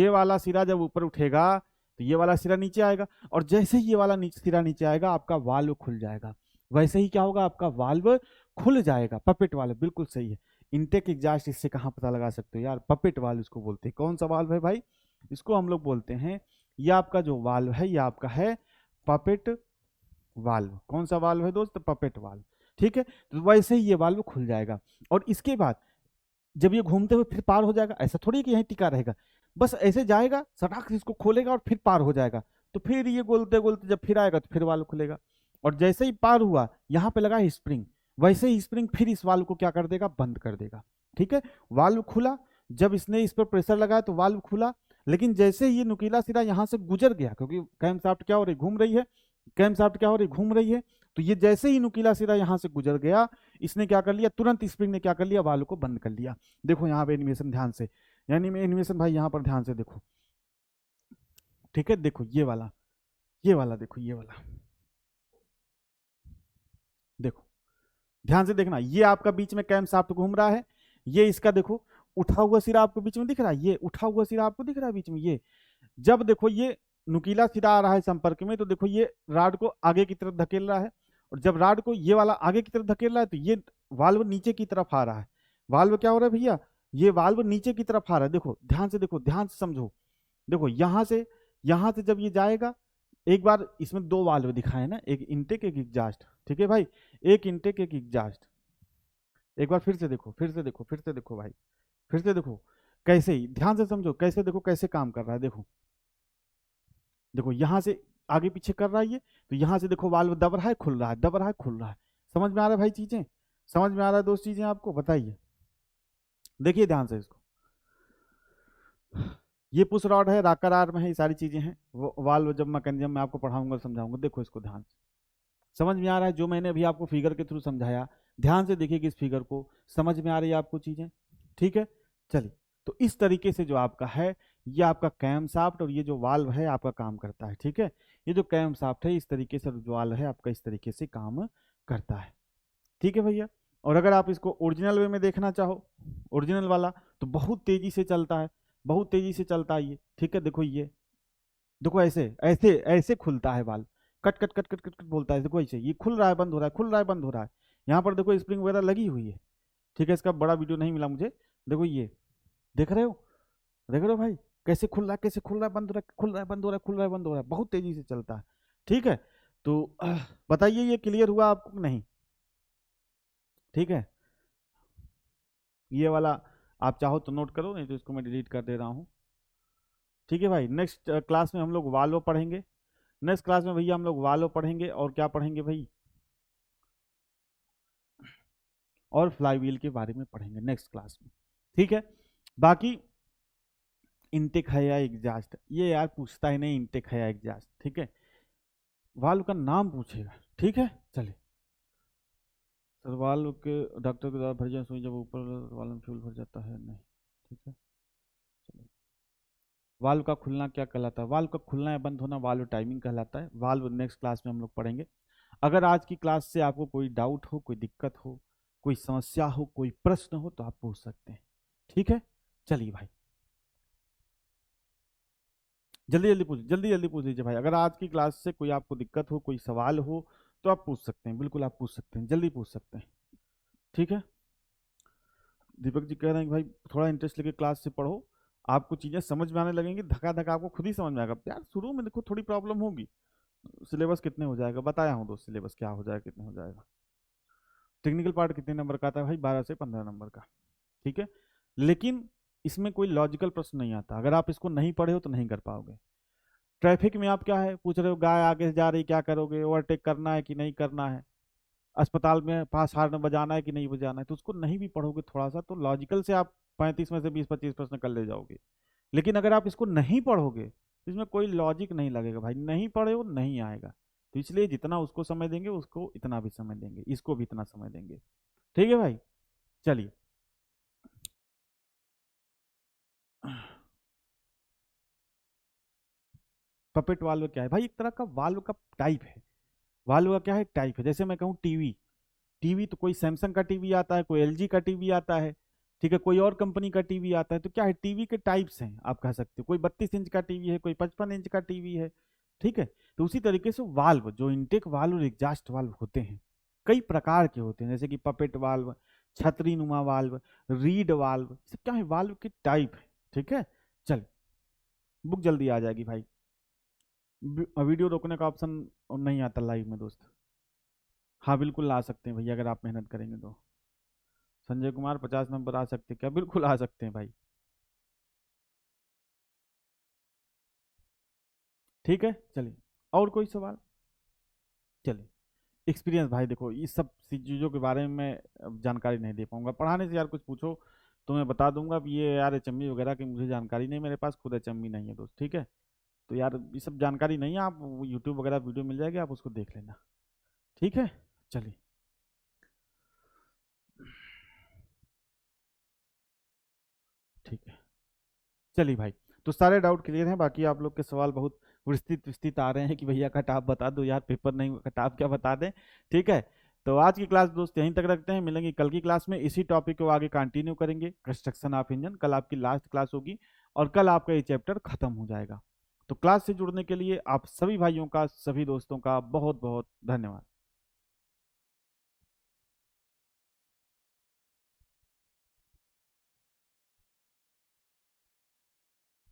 वाला सिरा जब ऊपर उठेगा तो ये वाला सिरा नीचे आएगा, और जैसे ही ये वाला सिरा नीचे आएगा आपका वाल्व खुल जाएगा। वैसे ही क्या होगा, आपका वाल्व खुल जाएगा, पपेट वाल्व, बिल्कुल सही है। इनटेक एग्जॉस्ट इससे कहाँ पता लगा सकते हो यार, पपेट वाल्व इसको बोलते हैं। कौन सा वाल्व है भाई, इसको हम लोग बोलते हैं, ये आपका जो वाल्व है ये आपका है पपेट वाल्व। कौन सा वाल्व है दोस्त, पपेट वाल्व, ठीक है। तो वैसे ही ये वाल्व खुल जाएगा, और इसके बाद जब ये घूमते हुए फिर पार हो जाएगा, ऐसा थोड़ी कि यहीं टिका रहेगा, बस ऐसे जाएगा, सटाक से इसको खोलेगा और फिर पार हो जाएगा। तो फिर ये गोलते गोलते जब फिर आएगा तो फिर वाल्व खुलेगा, और जैसे ही पार हुआ, यहाँ पे लगा है स्प्रिंग, वैसे ही स्प्रिंग फिर इस वाल्व को क्या कर देगा, बंद कर देगा, ठीक है। वाल्व खुला, जब इसने इस पर प्रेशर लगाया तो वाल्व खुला। लेकिन जैसे ही ये नुकीला सिरा यहाँ से गुजर गया, क्योंकि कैमशाफ्ट क्या हो रही, घूम रही है, कैमशाफ्ट क्या हो रही, घूम रही है, तो ये जैसे ही नुकीला सिरा यहाँ से गुजर गया, इसने क्या कर लिया, तुरंत स्प्रिंग ने क्या कर लिया, वाल्व को बंद कर लिया। देखो यहाँ पे एनिमेशन ध्यान से, यानी मैं एनिमेशन भाई यहाँ पर ध्यान से देखो, ठीक है। देखो ये वाला देखो, ये वाला देखो, ध्यान से देखना, ये आपका बीच में कैम शाफ्ट घूम रहा है, ये इसका देखो उठा हुआ सिरा आपको बीच में दिख रहा है, ये उठा हुआ सिरा आपको दिख रहा है बीच में, ये जब देखो ये नुकीला सिरा आ रहा है संपर्क में, तो देखो ये राड को आगे की तरफ धकेल रहा है, और जब राड को ये वाला आगे की तरफ धकेल रहा है तो ये वाल्व नीचे की तरफ आ रहा है। वाल्व क्या हो रहा है भैया, ये वाल्व नीचे की तरफ आ रहा है, देखो ध्यान से देखो, ध्यान से समझो। देखो यहां से जब ये जाएगा, एक बार इसमें दो वाल्व दिखाए ना, एक इनटेक एक एग्जॉस्ट, ठीक है भाई, एक इनटेक एक एग्जॉस्ट। एक बार फिर से देखो, फिर से देखो, फिर से देखो भाई, फिर से देखो, कैसे ही ध्यान से समझो, कैसे देखो कैसे काम कर रहा है, देखो देखो यहां से आगे पीछे कर रहा है ये, तो यहां से देखो वाल्व दब रहा है, खुल रहा है, दब रहा है, खुल रहा है। समझ में आ रहा है भाई चीजें, समझ में आ रहा है दोस्त चीजें आपको, बताइए, देखिए ध्यान से इसको, ये पुश रॉड है, राकर आर्म है, ये सारी चीजें हैं, वो वाल्व जब मैकेनिज्म में आपको पढ़ाऊंगा समझाऊंगा, देखो इसको ध्यान से, समझ में आ रहा है जो मैंने अभी आपको फिगर के थ्रू समझाया, ध्यान से देखिए इस फिगर को, समझ में आ रही है आपको चीजें, ठीक है। चलिए, तो इस तरीके से जो आपका है, ये आपका कैम शाफ्ट और ये जो वाल्व है आपका काम करता है, ठीक है। ये जो कैम शाफ्ट है इस तरीके से, जो वाल्व है आपका इस तरीके से काम करता है, ठीक है भैया। और अगर आप इसको ओरिजिनल वे में देखना चाहो, ओरिजिनल वाला, तो बहुत तेजी से चलता है, बहुत तेजी से चलता है ये, ठीक है। देखो ये, देखो ऐसे ऐसे ऐसे खुलता है valve, cut cut cut cut cut cut बोलता है, देखो ऐसे ये खुल रहा है, बंद हो रहा है, खुल रहा है, बंद हो रहा है। यहाँ पर देखो स्प्रिंग वगैरह लगी हुई है, ठीक है। इसका बड़ा वीडियो नहीं मिला मुझे, देखो ये देख रहे हो, देख रहे हो भाई, कैसे खुल रहा है, कैसे खुल रहा है, बंद हो रहा है, खुल रहा है, बंद हो रहा है, खुल रहा है, बंद हो रहा है, बहुत तेजी से चलता है, ठीक है। तो बताइए ये क्लियर हुआ आपको नहीं, ठीक है। ये वाला आप चाहो तो नोट करो, नहीं तो इसको मैं डिलीट कर दे रहा हूँ, ठीक है भाई। नेक्स्ट क्लास में हम लोग वाल्व पढ़ेंगे, नेक्स्ट क्लास में भैया हम लोग वाल्व पढ़ेंगे, और क्या पढ़ेंगे भाई, और फ्लाईव्हील के बारे में पढ़ेंगे नेक्स्ट क्लास में, ठीक है। बाकी इनटेक है या एग्जास्ट, ये यार पूछता ही नहीं इनटेक है या एग्जास्ट, ठीक है, वाल्व का नाम पूछेगा, ठीक है। चलिए सर, वाल्व के डॉक्टर के द्वारा भरी जाए सुई जब ऊपर वाल्व में फ्यूल भर जाता है, नहीं, ठीक है। चलिए, वाल्व का खुलना क्या कहलाता है? वाल्व का खुलना या बंद होना वाल्व टाइमिंग कहलाता है। वाल्व नेक्स्ट क्लास में हम लोग पढ़ेंगे। अगर आज की क्लास से आपको कोई डाउट हो, कोई दिक्कत हो, कोई समस्या हो, कोई प्रश्न हो तो आप पूछ सकते हैं, ठीक है। चलिए भाई, जल्दी जल्दी पूछ, जल्दी जल्दी पूछ लीजिए भाई। अगर आज की क्लास से कोई आपको दिक्कत हो, कोई सवाल हो तो आप पूछ सकते हैं, बिल्कुल आप पूछ सकते हैं, जल्दी पूछ सकते हैं, ठीक है। दीपक जी कह रहे हैं कि भाई थोड़ा इंटरेस्ट लेके क्लास से पढ़ो, आपको चीजें समझ में आने लगेंगी, धक्का धक्का आपको खुद ही समझ में आएगा। यार शुरू में देखो थोड़ी प्रॉब्लम होगी, सिलेबस कितने हो जाएगा बताया हूँ दोस्त, सिलेबस क्या हो जाएगा, कितने हो जाएगा। टेक्निकल पार्ट कितने नंबर का आता है भाई? 12 से 15 नंबर का, ठीक है। लेकिन इसमें कोई लॉजिकल प्रश्न नहीं आता, अगर आप इसको नहीं पढ़े हो तो नहीं कर पाओगे। ट्रैफिक में आप क्या है पूछ रहे हो, गाय आगे से जा रही, क्या करोगे, ओवरटेक करना है कि नहीं करना है, अस्पताल में पास हार्न बजाना है कि नहीं बजाना है, तो उसको नहीं भी पढ़ोगे थोड़ा सा तो लॉजिकल से आप 35 में से 20-25 प्रश्न कर ले जाओगे। लेकिन अगर आप इसको नहीं पढ़ोगे तो इसमें कोई लॉजिक नहीं लगेगा भाई, नहीं पढ़े हो नहीं आएगा। तो इसलिए जितना उसको समय देंगे उसको इतना भी समय देंगे, इसको भी इतना समय देंगे, ठीक है भाई। चलिए पपेट वाल्व क्या है भाई? एक तरह का वाल्व का टाइप है। वाल्व का क्या है? टाइप है। जैसे मैं कहूँ टीवी, टीवी तो कोई सैमसंग का टीवी आता है, कोई एलजी का टीवी आता है, ठीक है, कोई और कंपनी का टीवी आता है। तो क्या है, टीवी के टाइप्स हैं, आप कह सकते हो। कोई 32 इंच का टीवी है, कोई 55 इंच का टीवी है, ठीक है। तो उसी तरीके से वाल्व, जो इनटेक वाल्व और एग्जॉस्ट वाल्व होते हैं, कई प्रकार के होते हैं, जैसे कि पपेट वाल्व, छतरी नुमा वाल्व, रीड वाल्व, सब क्या है, वाल्व के टाइप है, ठीक है। चल, बुक जल्दी आ जाएगी भाई। वीडियो रोकने का ऑप्शन नहीं आता लाइव में दोस्त। हाँ बिल्कुल ला सकते हैं भैया, अगर आप मेहनत करेंगे तो। संजय कुमार 50 नंबर आ सकते हैं क्या? बिल्कुल आ सकते हैं भाई, ठीक है। चलिए, और कोई सवाल? चलिए, एक्सपीरियंस भाई देखो, इस सब चीज़ों के बारे में मैं अब जानकारी नहीं दे पाऊंगा। पढ़ाने से यार कुछ पूछो तो मैं बता दूंगा। अब ये यार एचएमई वगैरह की मुझे जानकारी नहीं, मेरे पास खुद एचएमई नहीं है दोस्त, ठीक है। तो यार ये सब जानकारी नहीं है, आप यूट्यूब वगैरह वीडियो मिल जाएगी, आप उसको देख लेना, ठीक है। चलिए, ठीक है, चलिए भाई। तो सारे डाउट क्लियर हैं, बाकी आप लोग के सवाल बहुत विस्तृत विस्तृत आ रहे हैं कि भैया कटाप बता दो यार, पेपर नहीं हुआ, कटाप क्या बता दें, ठीक है। तो आज की क्लास दोस्त यहीं तक रखते हैं, मिलेंगे कल की क्लास में, इसी टॉपिक को आगे कंटिन्यू करेंगे, कंस्ट्रक्शन ऑफ इंजन। कल आपकी लास्ट क्लास होगी और कल आपका ये चैप्टर खत्म हो जाएगा। तो क्लास से जुड़ने के लिए आप सभी भाइयों का, सभी दोस्तों का बहुत बहुत धन्यवाद।